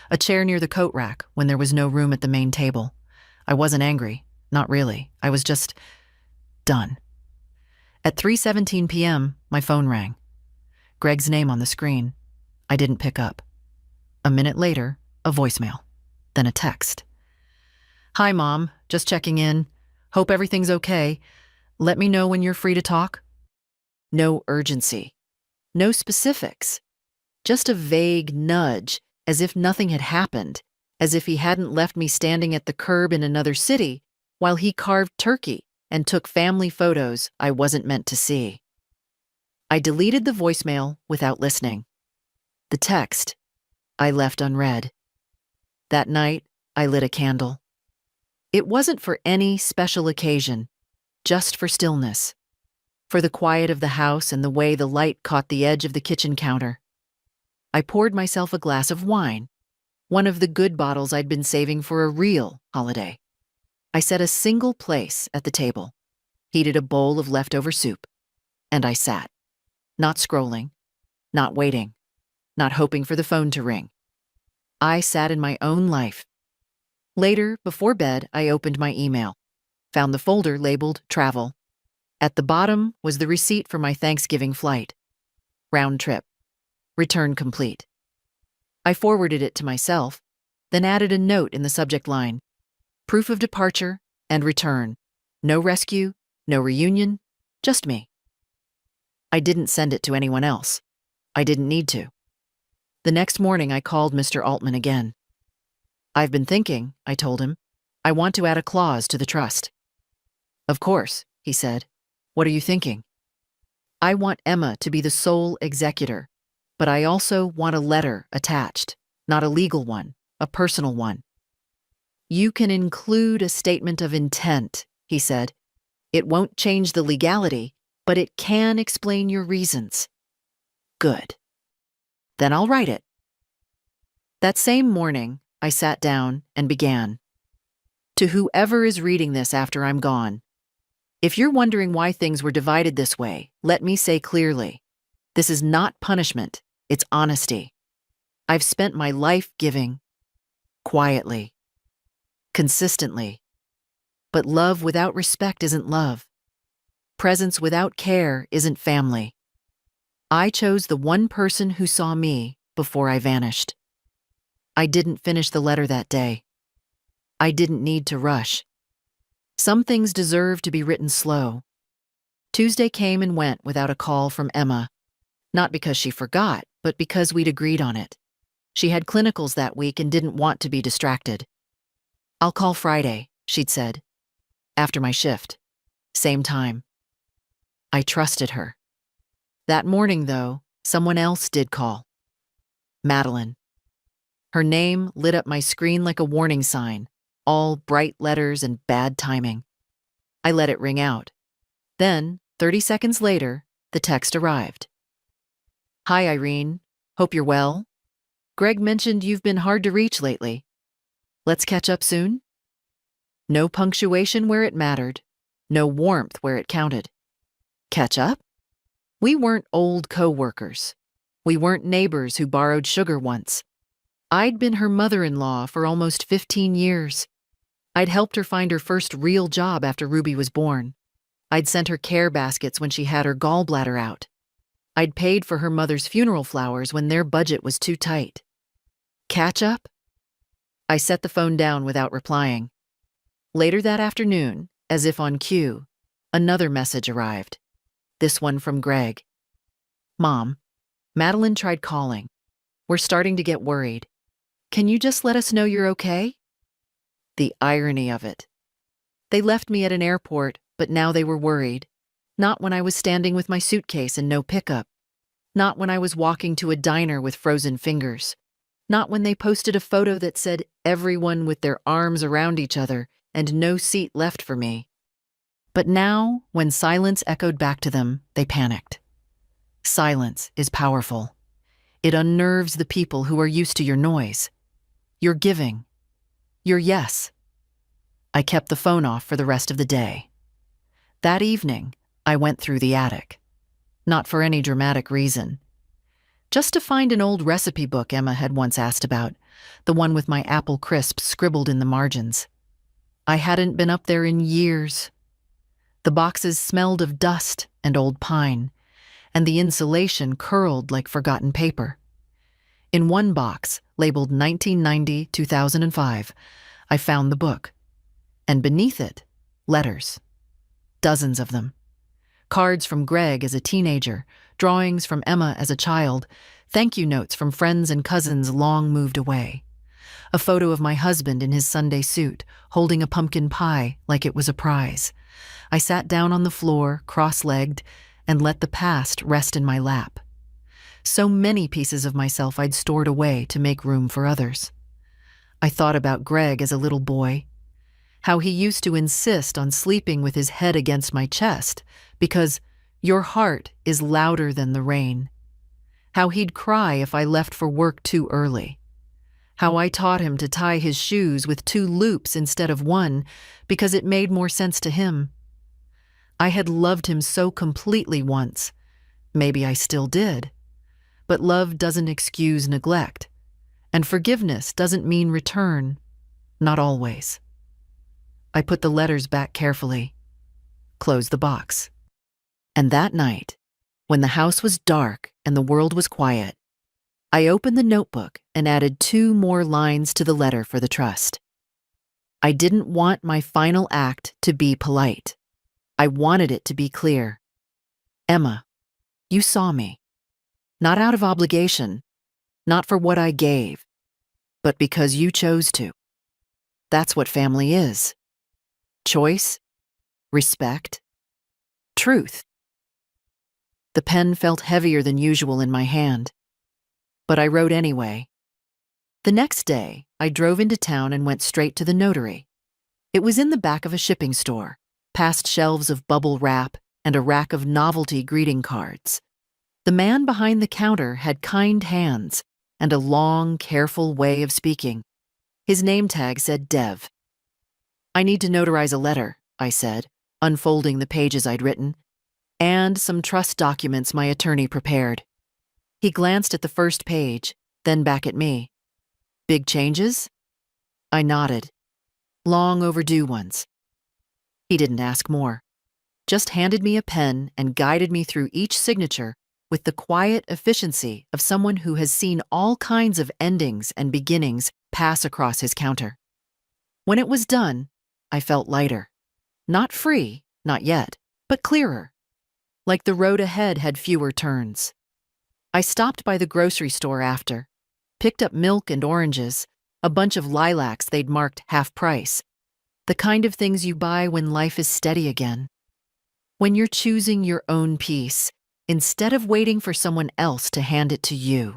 A chair near the coat rack when there was no room at the main table. I wasn't angry, not really. I was just done. At 3:17 p.m., my phone rang. Greg's name on the screen. I didn't pick up. A minute later, a voicemail, then a text. "Hi, Mom. Just checking in. Hope everything's okay. Let me know when you're free to talk." No urgency. No specifics. Just a vague nudge, as if nothing had happened, as if he hadn't left me standing at the curb in another city while he carved turkey and took family photos I wasn't meant to see. I deleted the voicemail without listening. The text I left unread. That night, I lit a candle. It wasn't for any special occasion, just for stillness, for the quiet of the house and the way the light caught the edge of the kitchen counter. I poured myself a glass of wine, one of the good bottles I'd been saving for a real holiday. I set a single place at the table, heated a bowl of leftover soup, and I sat, not scrolling, not waiting, not hoping for the phone to ring. I sat in my own life. Later, before bed, I opened my email, found the folder labeled Travel. At the bottom was the receipt for my Thanksgiving flight. Round trip. Return complete. I forwarded it to myself, then added a note in the subject line. Proof of departure and return. No rescue, no reunion, just me. I didn't send it to anyone else. I didn't need to. The next morning, I called Mr. Altman again. "I've been thinking," I told him. I want to add a clause to the trust." "Of course," he said. "What are you thinking?" "I want Emma to be the sole executor, but I also want a letter attached, not a legal one, a personal one." "You can include a statement of intent," he said. "It won't change the legality, but it can explain your reasons." "Good. Then I'll write it." That same morning, I sat down and began. To whoever is reading this after I'm gone, if you're wondering why things were divided this way, let me say clearly, this is not punishment, it's honesty. I've spent my life giving, quietly, consistently. But love without respect isn't love. Presence without care isn't family. I chose the one person who saw me before I vanished. I didn't finish the letter that day. I didn't need to rush. Some things deserve to be written slow. Tuesday came and went without a call from Emma, not because she forgot, but because we'd agreed on it. She had clinicals that week and didn't want to be distracted. "I'll call Friday," she'd said. "After my shift. Same time." I trusted her. That morning, though, someone else did call. Madeline. Her name lit up my screen like a warning sign, all bright letters and bad timing. I let it ring out. Then, 30 seconds later, the text arrived. "Hi, Irene. Hope you're well. Greg mentioned you've been hard to reach lately. Let's catch up soon?" No punctuation where it mattered. No warmth where it counted. Catch up? We weren't old co-workers. We weren't neighbors who borrowed sugar once. I'd been her mother-in-law for almost 15 years. I'd helped her find her first real job after Ruby was born. I'd sent her care baskets when she had her gallbladder out. I'd paid for her mother's funeral flowers when their budget was too tight. Catch up? I set the phone down without replying. Later that afternoon, as if on cue, another message arrived. This one from Greg. "Mom, Madeline tried calling. We're starting to get worried. Can you just let us know you're okay?" The irony of it. They left me at an airport, but now they were worried. Not when I was standing with my suitcase and no pickup. Not when I was walking to a diner with frozen fingers. Not when they posted a photo that said everyone with their arms around each other and no seat left for me. But now, when silence echoed back to them, they panicked. Silence is powerful. It unnerves the people who are used to your noise. Your giving. Your yes. I kept the phone off for the rest of the day. That evening, I went through the attic. Not for any dramatic reason. Just to find an old recipe book Emma had once asked about, the one with my apple crisps scribbled in the margins. I hadn't been up there in years. The boxes smelled of dust and old pine, and the insulation curled like forgotten paper. In one box, labeled 1990-2005, I found the book. And beneath it, letters. Dozens of them. Cards from Greg as a teenager, drawings from Emma as a child, thank you notes from friends and cousins long moved away. A photo of my husband in his Sunday suit, holding a pumpkin pie like it was a prize. I sat down on the floor, cross-legged, and let the past rest in my lap. So many pieces of myself I'd stored away to make room for others. I thought about Greg as a little boy, how he used to insist on sleeping with his head against my chest because your heart is louder than the rain. How he'd cry if I left for work too early. How I taught him to tie his shoes with 2 loops instead of 1 because it made more sense to him. I had loved him so completely once. Maybe I still did. But love doesn't excuse neglect. And forgiveness doesn't mean return. Not always. I put the letters back carefully. Closed the box. And that night, when the house was dark and the world was quiet, I opened the notebook and added 2 more lines to the letter for the trust. I didn't want my final act to be polite. I wanted it to be clear. Emma, you saw me. Not out of obligation, not for what I gave, but because you chose to. That's what family is. Choice, respect, truth. The pen felt heavier than usual in my hand, but I wrote anyway. The next day, I drove into town and went straight to the notary. It was in the back of a shipping store, past shelves of bubble wrap and a rack of novelty greeting cards. The man behind the counter had kind hands and a long, careful way of speaking. His name tag said Dev. "I need to notarize a letter," I said, unfolding the pages I'd written, "and some trust documents my attorney prepared." He glanced at the first page, then back at me. "Big changes?" I nodded. "Long overdue ones." He didn't ask more, just handed me a pen and guided me through each signature with the quiet efficiency of someone who has seen all kinds of endings and beginnings pass across his counter. When it was done, I felt lighter. Not free, not yet, but clearer. Like the road ahead had fewer turns. I stopped by the grocery store after, picked up milk and oranges, a bunch of lilacs they'd marked half price. The kind of things you buy when life is steady again. When you're choosing your own peace, instead of waiting for someone else to hand it to you.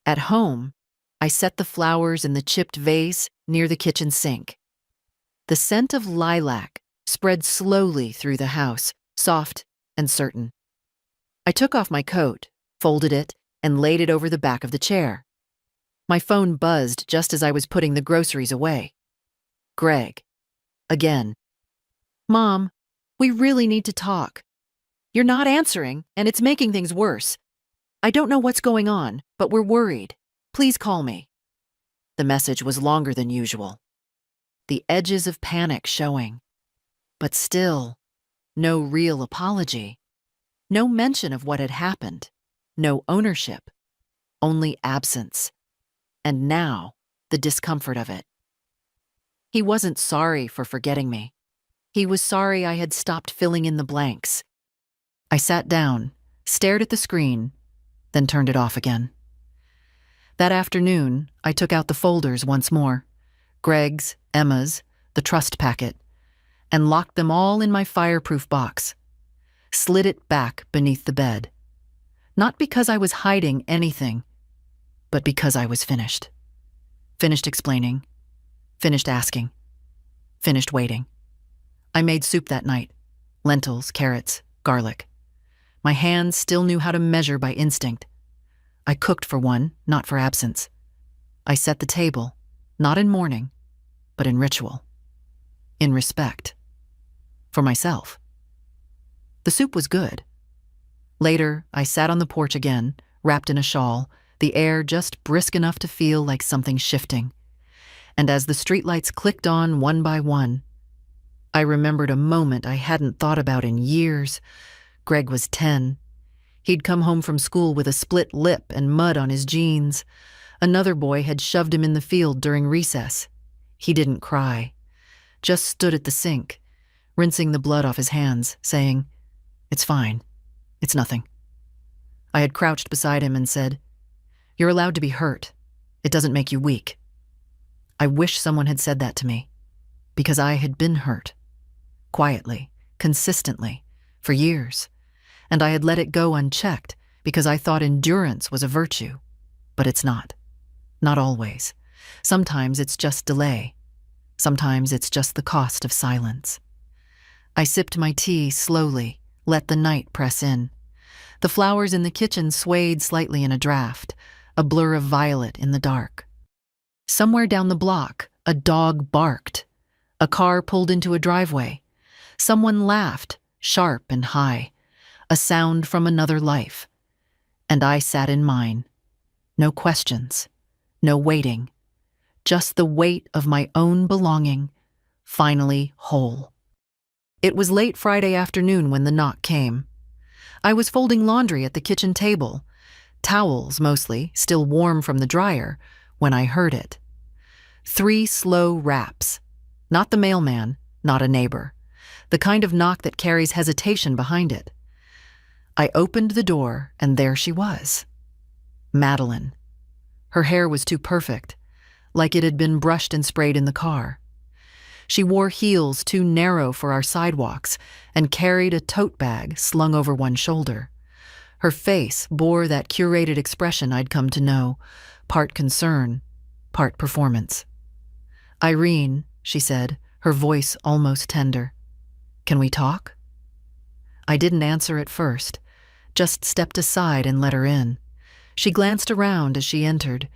At home, I set the flowers in the chipped vase near the kitchen sink. The scent of lilac spread slowly through the house, soft and certain. I took off my coat, folded it, and laid it over the back of the chair. My phone buzzed just as I was putting the groceries away. Greg. Again. "Mom, we really need to talk. You're not answering, and it's making things worse. I don't know what's going on, but we're worried. Please call me." The message was longer than usual. The edges of panic showing. But still, no real apology. No mention of what had happened. No ownership. Only absence. And now, the discomfort of it. He wasn't sorry for forgetting me. He was sorry I had stopped filling in the blanks. I sat down, stared at the screen, then turned it off again. That afternoon, I took out the folders once more, Greg's, Emma's, the trust packet, and locked them all in my fireproof box. Slid it back beneath the bed. Not because I was hiding anything, but because I was finished. Finished explaining. Finished asking. Finished waiting. I made soup that night. Lentils, carrots, garlic. My hands still knew how to measure by instinct. I cooked for one, not for absence. I set the table, not in mourning, but in ritual. In respect. For myself. The soup was good. Later, I sat on the porch again, wrapped in a shawl, the air just brisk enough to feel like something shifting. And as the streetlights clicked on one by one, I remembered a moment I hadn't thought about in years. Greg was 10. He'd come home from school with a split lip and mud on his jeans. Another boy had shoved him in the field during recess. He didn't cry, just stood at the sink, rinsing the blood off his hands, saying, "It's fine. It's nothing." I had crouched beside him and said, "You're allowed to be hurt. It doesn't make you weak." I wish someone had said that to me, because I had been hurt. Quietly, consistently, for years, and I had let it go unchecked because I thought endurance was a virtue. But it's not. Not always. Sometimes it's just delay. Sometimes it's just the cost of silence. I sipped my tea slowly, let the night press in. The flowers in the kitchen swayed slightly in a draft, a blur of violet in the dark. Somewhere down the block, a dog barked. A car pulled into a driveway. Someone laughed, sharp and high, a sound from another life. And I sat in mine. No questions, no waiting, just the weight of my own belonging, finally whole. It was late Friday afternoon when the knock came. I was folding laundry at the kitchen table, towels mostly, still warm from the dryer, when I heard it. 3 slow raps. Not the mailman, not a neighbor. The kind of knock that carries hesitation behind it. I opened the door, and there she was. Madeline. Her hair was too perfect. like it had been brushed and sprayed in the car. She wore heels too narrow for our sidewalks and carried a tote bag slung over one shoulder. Her face bore that curated expression I'd come to know, part concern, part performance. "Irene," she said, her voice almost tender. "Can we talk?" I didn't answer at first, just stepped aside and let her in. She glanced around as she entered,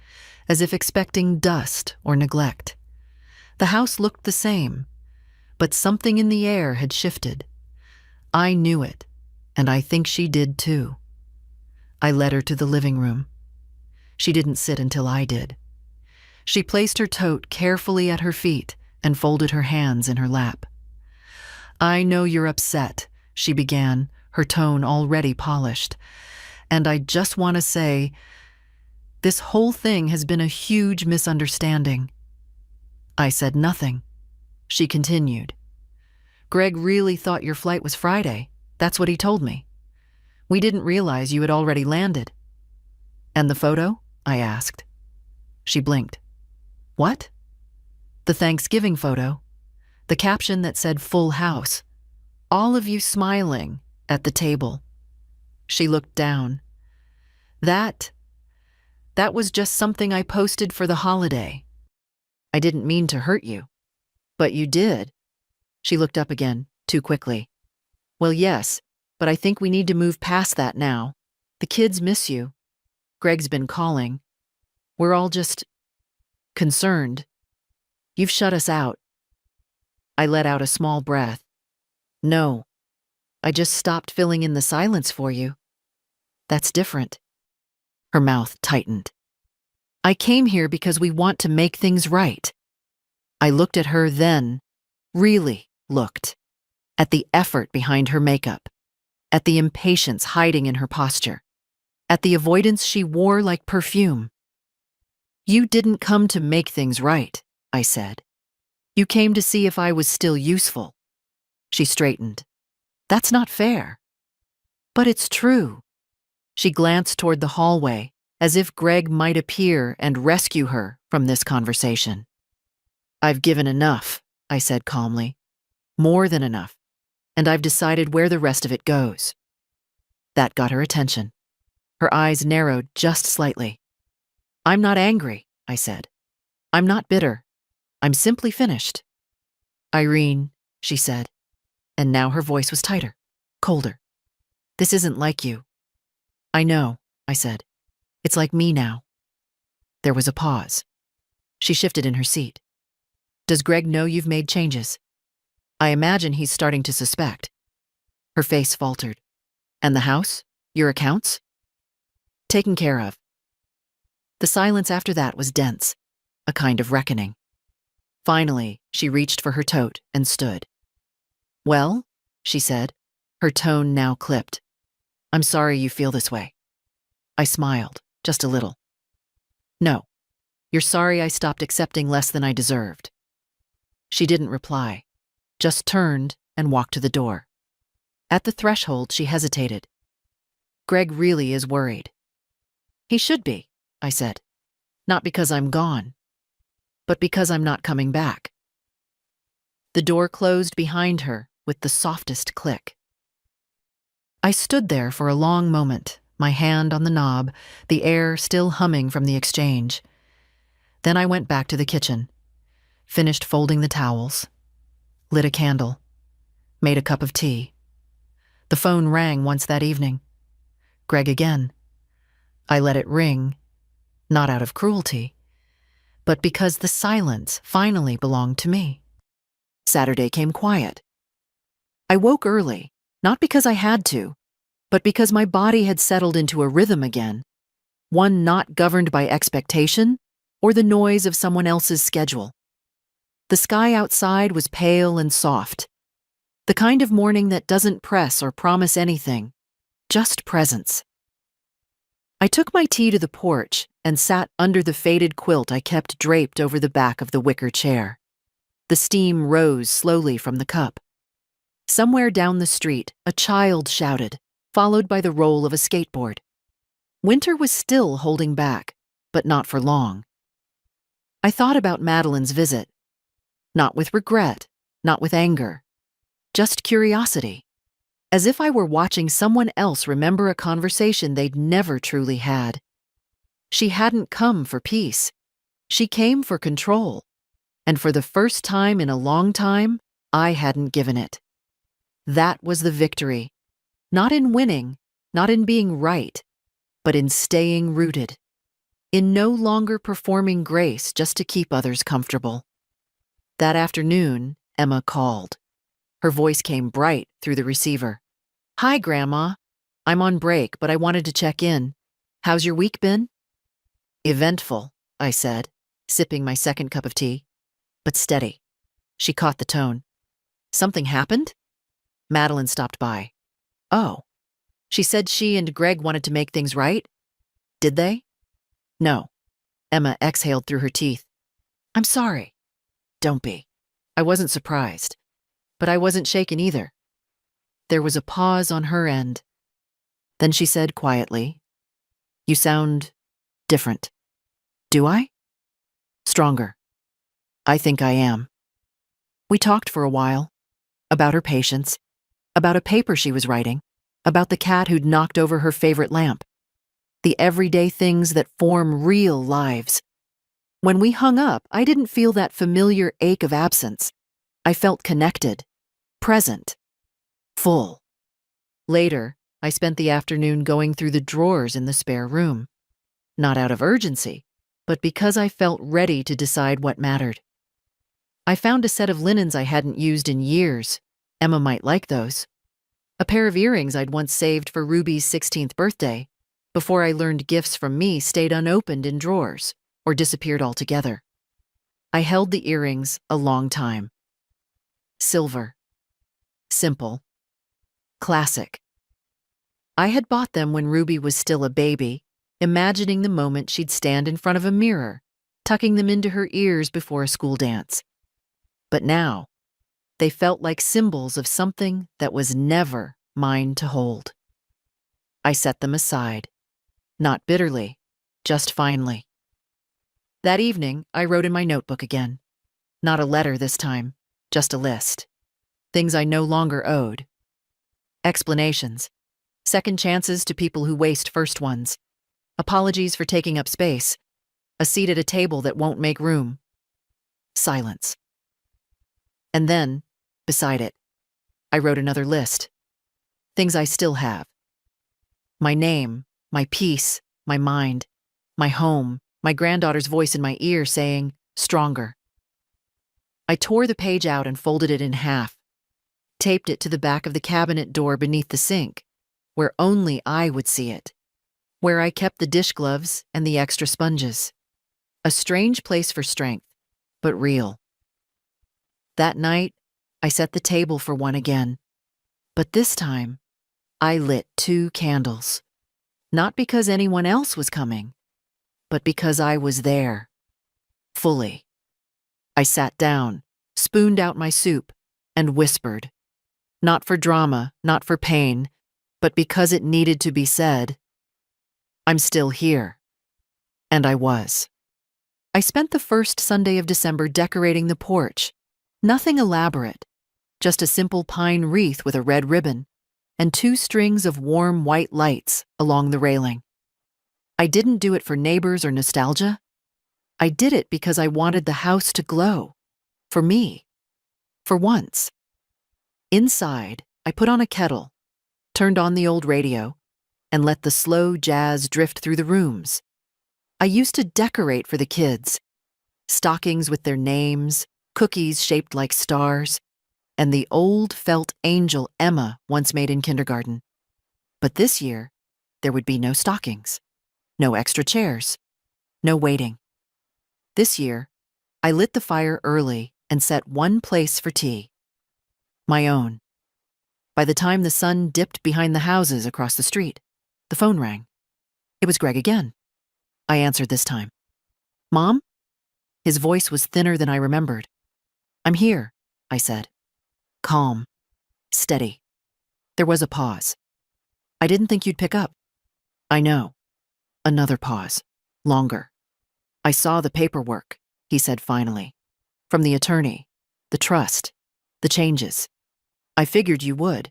as if expecting dust or neglect. The house looked the same, but something in the air had shifted. I knew it, and I think she did too. I led her to the living room. She didn't sit until I did. She placed her tote carefully at her feet and folded her hands in her lap. "I know you're upset," she began, her tone already polished. "And I just want to say, this whole thing has been a huge misunderstanding." I said nothing. She continued. "Greg really thought your flight was Friday. That's what he told me. We didn't realize you had already landed." "And the photo?" I asked. She blinked. "What?" "The Thanksgiving photo. The caption that said full house. All of you smiling at the table." She looked down. That was just something I posted for the holiday. I didn't mean to hurt you." "But you did." She looked up again, too quickly. "Well, yes, but I think we need to move past that now. The kids miss you. Greg's been calling. We're all just concerned. You've shut us out." I let out a small breath. "No, I just stopped filling in the silence for you. That's different." Her mouth tightened. "I came here because we want to make things right." I looked at her then, really looked, at the effort behind her makeup, at the impatience hiding in her posture, at the avoidance she wore like perfume. "You didn't come to make things right," I said. "You came to see if I was still useful." She straightened. "That's not fair." "But it's true." She glanced toward the hallway, as if Greg might appear and rescue her from this conversation. "I've given enough," I said calmly. "More than enough. And I've decided where the rest of it goes." That got her attention. Her eyes narrowed just slightly. "I'm not angry," I said. "I'm not bitter. I'm simply finished." "Irene," she said, and now her voice was tighter, colder. "This isn't like you." "I know," I said. "It's like me now." There was a pause. She shifted in her seat. "Does Greg know you've made changes?" "I imagine he's starting to suspect." Her face faltered. "And the house? Your accounts?" "Taken care of." The silence after that was dense, a kind of reckoning. Finally, she reached for her tote and stood. "Well," she said, her tone now clipped. "I'm sorry you feel this way." I smiled, just a little. "No, you're sorry I stopped accepting less than I deserved." She didn't reply, just turned and walked to the door. At the threshold, she hesitated. "Greg really is worried." "He should be," I said. "Not because I'm gone, but because I'm not coming back." The door closed behind her with the softest click. I stood there for a long moment, my hand on the knob, the air still humming from the exchange. Then I went back to the kitchen, finished folding the towels, lit a candle, made a cup of tea. The phone rang once that evening. Greg again. I let it ring, not out of cruelty, but because the silence finally belonged to me. Saturday came quiet. I woke early, not because I had to, but because my body had settled into a rhythm again, one not governed by expectation or the noise of someone else's schedule. The sky outside was pale and soft, the kind of morning that doesn't press or promise anything, just presence. I took my tea to the porch and sat under the faded quilt I kept draped over the back of the wicker chair. The steam rose slowly from the cup. Somewhere down the street, a child shouted, followed by the roll of a skateboard. Winter was still holding back, but not for long. I thought about Madeline's visit, not with regret, not with anger, just curiosity, as if I were watching someone else remember a conversation they'd never truly had. She hadn't come for peace. She came for control. And for the first time in a long time, I hadn't given it. That was the victory. Not in winning, not in being right, but in staying rooted. In no longer performing grace just to keep others comfortable. That afternoon, Emma called. Her voice came bright through the receiver. "Hi, Grandma. I'm on break, but I wanted to check in. How's your week been?" "Eventful," I said, sipping my second cup of tea. "But steady." She caught the tone. "Something happened?" Madeline stopped by. "Oh." She said she and Greg wanted to make things right. "Did they?" "No." Emma exhaled through her teeth. "I'm sorry." "Don't be." I wasn't surprised, but I wasn't shaken either. There was a pause on her end. Then she said quietly, "You sound different." "Do I?" "Stronger." "I think I am." We talked for a while. About her patience. About a paper she was writing. About the cat who'd knocked over her favorite lamp. The everyday things that form real lives. When we hung up, I didn't feel that familiar ache of absence. I felt connected, present, full. Later, I spent the afternoon going through the drawers in the spare room. Not out of urgency, but because I felt ready to decide what mattered. I found a set of linens I hadn't used in years. Emma might like those. A pair of earrings I'd once saved for Ruby's 16th birthday, before I learned gifts from me stayed unopened in drawers or disappeared altogether. I held the earrings a long time. Silver. Simple. Classic. I had bought them when Ruby was still a baby, imagining the moment she'd stand in front of a mirror, tucking them into her ears before a school dance. But now, they felt like symbols of something that was never mine to hold. I set them aside. Not bitterly, just finally. That evening, I wrote in my notebook again. Not a letter this time, just a list. Things I no longer owed. Explanations. Second chances to people who waste first ones. Apologies for taking up space. A seat at a table that won't make room. Silence. And then, beside it, I wrote another list. Things I still have. My name, my peace, my mind, my home, my granddaughter's voice in my ear saying, "Stronger." I tore the page out and folded it in half, taped it to the back of the cabinet door beneath the sink, where only I would see it, where I kept the dish gloves and the extra sponges. A strange place for strength, but real. That night, I set the table for one again, but this time, I lit 2 candles. Not because anyone else was coming, but because I was there. Fully. I sat down, spooned out my soup, and whispered. Not for drama, not for pain, but because it needed to be said. I'm still here. And I was. I spent the first Sunday of December decorating the porch. Nothing elaborate, just a simple pine wreath with a red ribbon, and 2 strings of warm white lights along the railing. I didn't do it for neighbors or nostalgia. I did it because I wanted the house to glow. For me. For once. Inside, I put on a kettle, turned on the old radio, and let the slow jazz drift through the rooms. I used to decorate for the kids. Stockings with their names, cookies shaped like stars, and the old felt angel Emma once made in kindergarten. But this year, there would be no stockings, no extra chairs, no waiting. This year, I lit the fire early and set one place for tea. My own. By the time the sun dipped behind the houses across the street, the phone rang. It was Greg again. I answered this time. "Mom?" His voice was thinner than I remembered. "I'm here," I said. Calm. Steady. There was a pause. "I didn't think you'd pick up." "I know." Another pause. Longer. "I saw the paperwork." he said finally. From the attorney, the trust, the changes. I figured you would.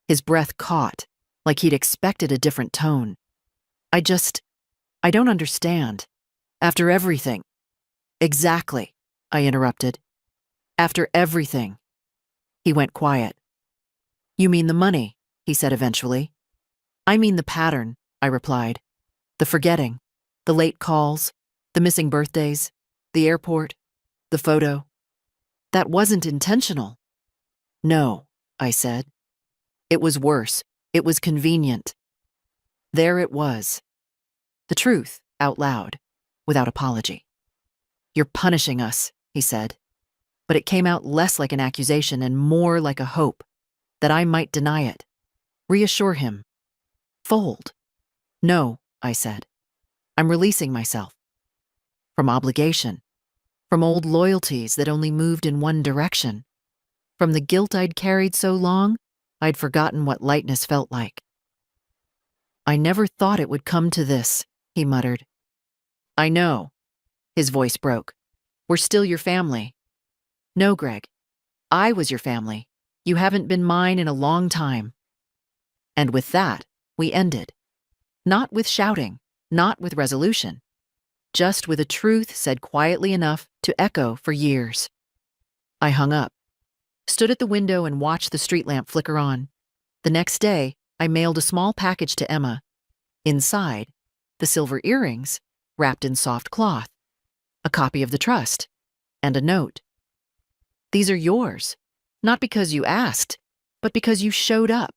His breath caught, like he'd expected a different tone. I don't understand. After everything. Exactly, I interrupted. After everything. He went quiet. You mean the money, he said eventually. I mean the pattern, I replied. The forgetting, the late calls, the missing birthdays, the airport, the photo. That wasn't intentional. No, I said. It was worse. It was convenient. There it was. The truth, out loud, without apology. You're punishing us, he said. But it came out less like an accusation and more like a hope that I might deny it. Reassure him. Fold. No, I said. I'm releasing myself. From obligation. From old loyalties that only moved in one direction. From the guilt I'd carried so long, I'd forgotten what lightness felt like. I never thought it would come to this, he muttered. I know. His voice broke. We're still your family. No, Greg. I was your family. You haven't been mine in a long time. And with that, we ended. Not with shouting, not with resolution. Just with a truth said quietly enough to echo for years. I hung up, stood at the window and watched the street lamp flicker on. The next day, I mailed a small package to Emma. Inside, the silver earrings, wrapped in soft cloth, a copy of the trust, and a note. These are yours, not because you asked, but because you showed up.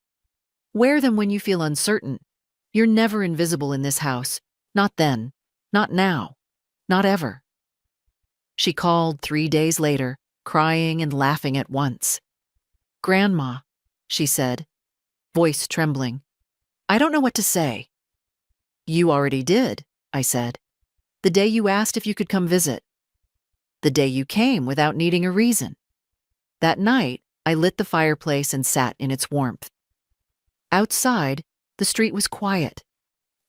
Wear them when you feel uncertain. You're never invisible in this house. Not then, not now, not ever. She called 3 days later, crying and laughing at once. Grandma, she said, voice trembling. I don't know what to say. You already did, I said. The day you asked if you could come visit. The day you came without needing a reason. That night, I lit the fireplace and sat in its warmth. Outside, the street was quiet,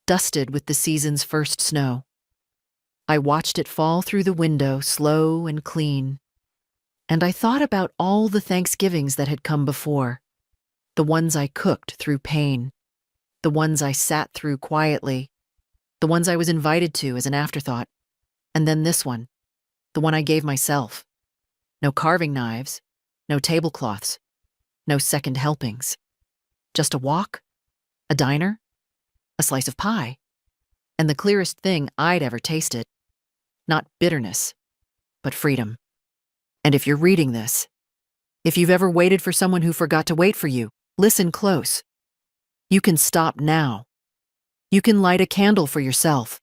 dusted with the season's first snow. I watched it fall through the window, slow and clean. And I thought about all the Thanksgivings that had come before, the ones I cooked through pain, the ones I sat through quietly, the ones I was invited to as an afterthought, and then this one, the one I gave myself. No carving knives, no tablecloths, no second helpings. Just a walk, a diner, a slice of pie, and the clearest thing I'd ever tasted. Not bitterness, but freedom. And if you're reading this, if you've ever waited for someone who forgot to wait for you, listen close. You can stop now. You can light a candle for yourself.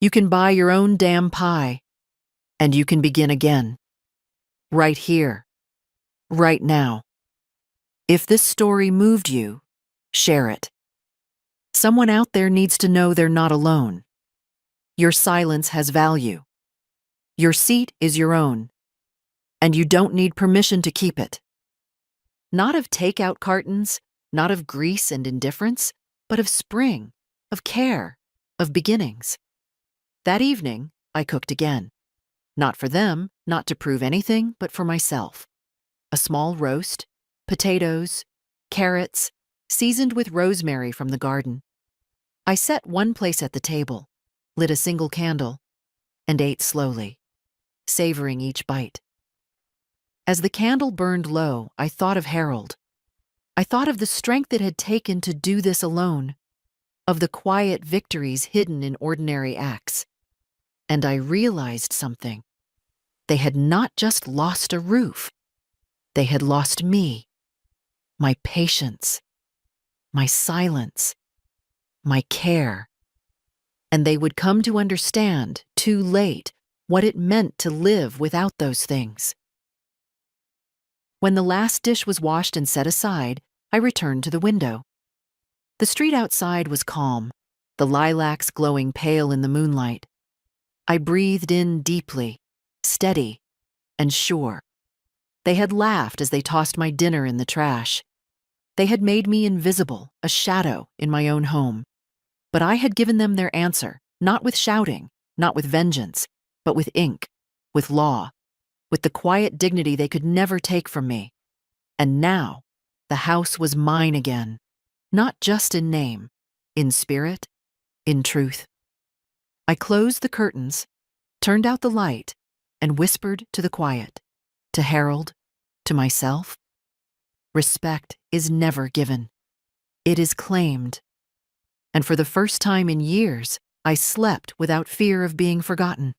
You can buy your own damn pie. And you can begin again. Right here. Right now. If this story moved you, share it. Someone out there needs to know they're not alone. Your silence has value. Your seat is your own. And you don't need permission to keep it. Not of takeout cartons, not of grease and indifference, but of spring, of care, of beginnings. That evening, I cooked again. Not for them, not to prove anything, but for myself. A small roast, potatoes, carrots, seasoned with rosemary from the garden. I set one place at the table, lit a single candle, and ate slowly, savoring each bite. As the candle burned low, I thought of Harold. I thought of the strength it had taken to do this alone, of the quiet victories hidden in ordinary acts. And I realized something. They had not just lost a roof. They had lost me, my patience, my silence, my care. And they would come to understand, too late, what it meant to live without those things. When the last dish was washed and set aside, I returned to the window. The street outside was calm, the lilacs glowing pale in the moonlight. I breathed in deeply, steady, and sure. They had laughed as they tossed my dinner in the trash. They had made me invisible, a shadow in my own home. But I had given them their answer, not with shouting, not with vengeance, but with ink, with law, with the quiet dignity they could never take from me. And now, the house was mine again, not just in name, in spirit, in truth. I closed the curtains, turned out the light, and whispered to the quiet, to Harold, to myself. Respect is never given. It is claimed. And for the first time in years, I slept without fear of being forgotten.